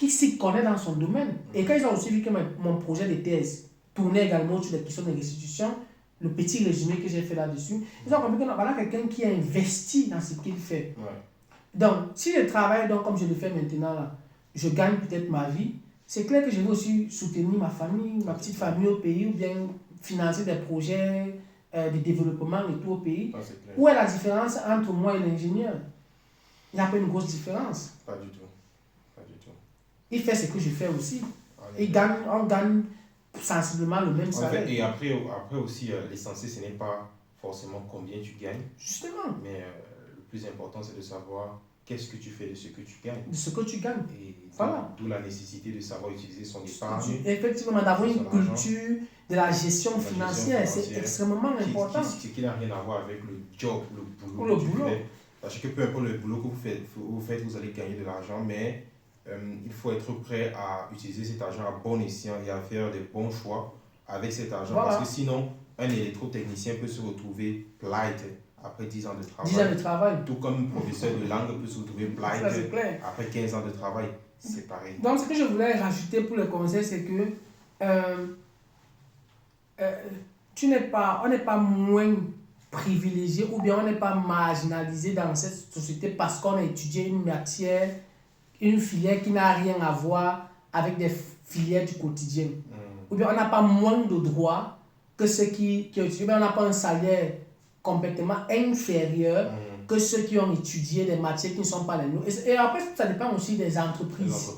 s'y connaît dans son domaine. Et quand ils ont aussi vu que mon projet de thèse tournait également sur les questions de restitution, le petit résumé que j'ai fait là-dessus, ils ont compris que voilà quelqu'un qui a investi dans ce qu'il fait. Donc, si je travaille donc, comme je le fais maintenant, là, je gagne peut-être ma vie, c'est clair que je vais aussi soutenir ma famille, ma petite famille au pays, ou bien financer des projets de développement et tout au pays. Où est la différence entre moi et l'ingénieur? Il n'y a pas une grosse différence. Pas du tout. Pas du tout. Il fait ce que je fais aussi. On gagne sensiblement le même salaire. Et après aussi, l'essentiel, ce n'est pas forcément combien tu gagnes. Justement. Mais le plus important, c'est de savoir qu'est-ce que tu fais de ce que tu gagnes. De ce que tu gagnes. Et voilà. D'où la nécessité de savoir utiliser son épargne. Effectivement, d'avoir une culture de la gestion financière, c'est extrêmement important. Ce qui n'a rien à voir avec le job, le boulot que tu fais. Parce que peu importe le boulot que vous faites, vous allez gagner de l'argent, mais il faut être prêt à utiliser cet argent à bon escient et à faire des bons choix avec cet argent. Voilà. Parce que sinon, un électrotechnicien peut se retrouver blind après 10 ans de travail. 10 ans de travail. Tout comme un professeur de langue peut se retrouver blind après 15 ans de travail. C'est pareil. Donc, ce que je voulais rajouter pour le conseil, c'est que on n'est pas moins privilégié ou bien on n'est pas marginalisé dans cette société parce qu'on a étudié une matière, une filière qui n'a rien à voir avec des filières du quotidien. Ou bien on n'a pas moins de droits que ceux qui ont étudié, mais on n'a pas un salaire complètement inférieur que ceux qui ont étudié des matières qui ne sont pas les nôtres. Et après, ça dépend aussi des entreprises.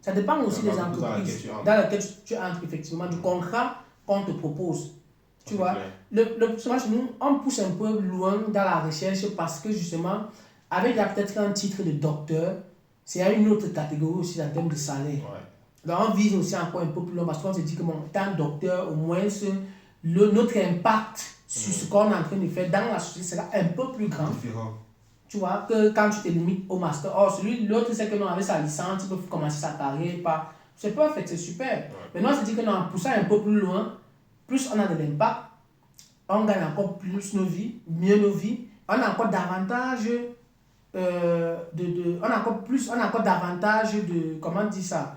Ça dépend aussi des entreprises dans lesquelles tu entres, effectivement, du contrat qu'on te propose. Tu vois, nous, on pousse un peu loin dans la recherche parce que justement, avec peut-être un titre de docteur, c'est une autre catégorie aussi en termes de salaire. Donc on vise aussi encore un peu plus loin parce qu'on se dit que mon tant docteur, au moins notre impact sur ce qu'on est en train de faire dans la société sera un peu plus grand. Tu vois, que quand tu te limites au master. Or, l'autre, c'est que non, avec sa licence, il peut commencer sa carrière. C'est parfait, c'est super. Mais nous, on se dit que non, en poussant un peu plus loin, plus on a de l'impact, on gagne encore plus nos vies, mieux nos vies, on a encore davantage on a encore plus, on a encore davantage de, comment on dit ça,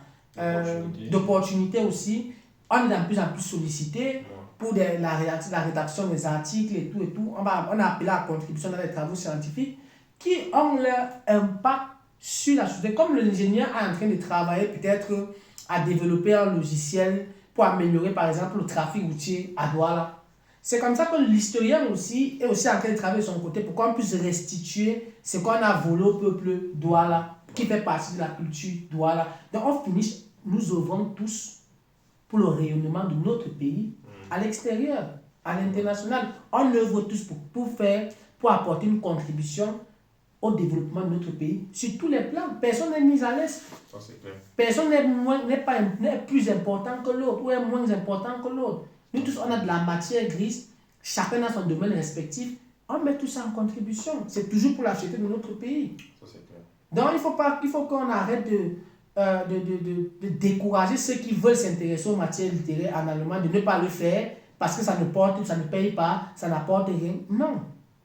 d'opportunités aussi. On est de plus en plus sollicité pour la rédaction des articles et tout. On a appelé à la contribution dans les travaux scientifiques qui ont leur impact sur la société. Comme l'ingénieur est en train de travailler peut-être à développer un logiciel pour améliorer par exemple le trafic routier à Douala. C'est comme ça que l'historien aussi est aussi en train de travailler de son côté pour qu'on puisse restituer ce qu'on a volé au peuple Douala, qui fait partie de la culture Douala. Donc on finit, nous œuvrons tous pour le rayonnement de notre pays à l'extérieur, à l'international. On œuvre tous pour apporter une contribution au développement de notre pays sur tous les plans. Personne n'est mis à l'aise. Personne n'est plus important que l'autre ou est moins important que l'autre. Nous tous, on a de la matière grise, chacun a son domaine respectif. On met tout ça en contribution. C'est toujours pour la société de notre pays. Donc, il faut qu'on arrête de décourager ceux qui veulent s'intéresser aux matières littéraires en allemand, de ne pas le faire parce que ça ne paye pas, ça n'apporte rien. Non.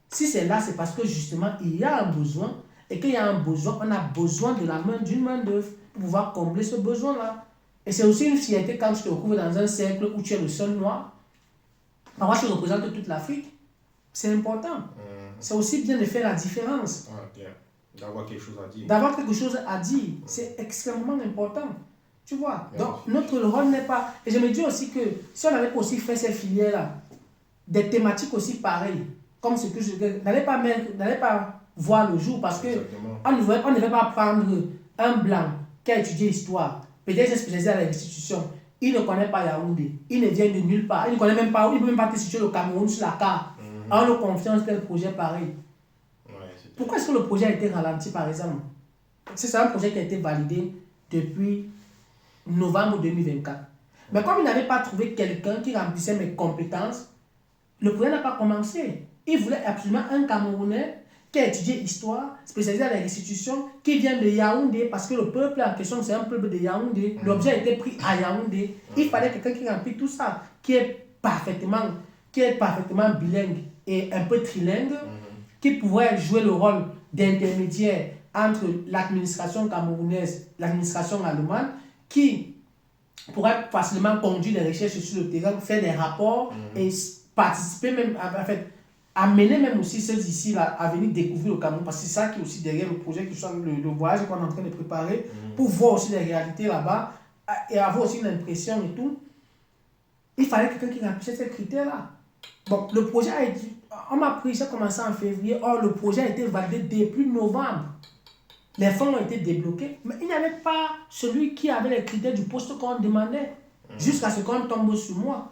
Si c'est là, c'est parce que justement, il y a un besoin et qu'il y a un besoin, on a besoin de la main d'une main-d'œuvre pour pouvoir combler ce besoin-là. Et c'est aussi une fierté quand tu te retrouves dans un cercle où tu es le seul noir. Moi, je représente toute l'Afrique. C'est important. C'est aussi bien de faire la différence. D'avoir quelque chose à dire. D'avoir quelque chose à dire. C'est extrêmement important. Tu vois. Donc, notre rôle n'est pas... Et je me dis aussi que si on avait aussi fait ces filières-là, des thématiques aussi pareilles, comme ce que je n'allais pas voir le jour parce que on ne devait pas prendre un blanc qui a étudié l'histoire, peut-être spécialisé à la restitution, il ne connaît pas Yaoundé, il ne vient de nulle part, il ne connaît même pas, il ne peut même pas te situer le Cameroun sur la carte. On le confie dans tel projet pareil. Pourquoi est-ce que le projet a été ralenti par exemple? C'est un projet qui a été validé depuis novembre 2024. Mais comme il n'avait pas trouvé quelqu'un qui remplissait mes compétences, le projet n'a pas commencé. Il voulait absolument un Camerounais qui a étudié l'histoire, spécialisé à la restitution, qui vient de Yaoundé, parce que le peuple en question, c'est un peuple de Yaoundé. L'objet a été pris à Yaoundé. Il fallait quelqu'un qui remplit tout ça, qui est parfaitement bilingue et un peu trilingue, qui pourrait jouer le rôle d'intermédiaire entre l'administration camerounaise, l'administration allemande, qui pourrait facilement conduire les recherches sur le terrain, faire des rapports et participer même, en fait, amener même aussi ceux ici là à venir découvrir le Cameroun, parce que c'est ça qui est aussi derrière le projet, qui soit le voyage qu'on est en train de préparer, pour voir aussi les réalités là-bas et avoir aussi une impression et tout. Il fallait quelqu'un qui remplissait ces critères-là. Bon, le projet a été, on m'a pris, ça a commencé en février, or le projet a été validé depuis novembre. Les fonds ont été débloqués, mais il n'y avait pas celui qui avait les critères du poste qu'on demandait, jusqu'à ce qu'on tombe sur moi.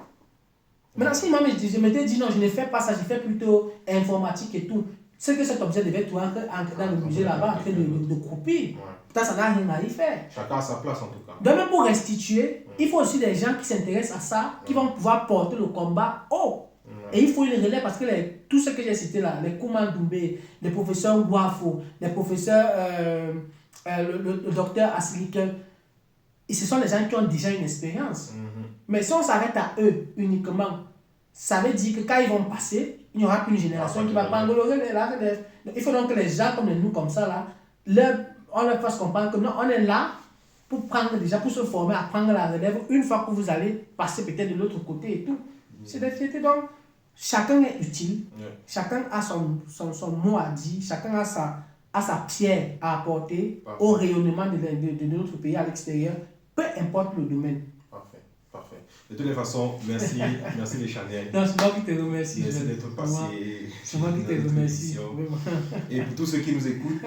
Maintenant, si moi, je m'étais dit non, je ne fais pas ça, je fais plutôt informatique et tout, c'est que cet objet devait être dans le musée là-bas, en train de croupir. Pourtant, ça n'a rien à y faire. Chacun a sa place en tout cas. Donc, même pour restituer, il faut aussi des gens qui s'intéressent à ça, qui vont pouvoir porter le combat haut. Et il faut une relais parce que tout ce que j'ai cité là, les Kouman Doumbé, les professeurs Guafo, les professeurs, le docteur Asilikel, ce sont des gens qui ont déjà une expérience. Mais si on s'arrête à eux uniquement, ça veut dire que quand ils vont passer, il n'y aura plus une génération qui va prendre le relève. Il faut donc que les gens comme nous, comme ça, là, on leur fasse comprendre que non, on est là pour prendre déjà, pour se former à prendre la relève une fois que vous allez passer peut-être de l'autre côté et tout. C'est des fiertés. Donc, chacun est utile, chacun a son mot à dire, chacun a sa pierre à apporter au rayonnement de notre pays à l'extérieur, peu importe le domaine. Parfait. De toutes les façons, merci les Chanel. Non, c'est moi qui te remercie. Merci d'être passé. C'est moi qui te remercie. Et pour tous ceux qui nous écoutent,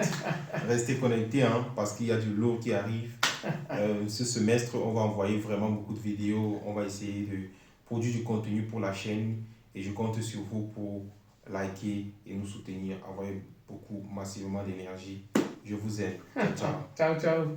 restez connectés parce qu'il y a du lourd qui arrive. Ce semestre, on va envoyer vraiment beaucoup de vidéos. On va essayer de produire du contenu pour la chaîne. Et je compte sur vous pour liker et nous soutenir. Envoyer beaucoup, massivement d'énergie. Je vous aime. Ciao, ciao. Ciao, ciao.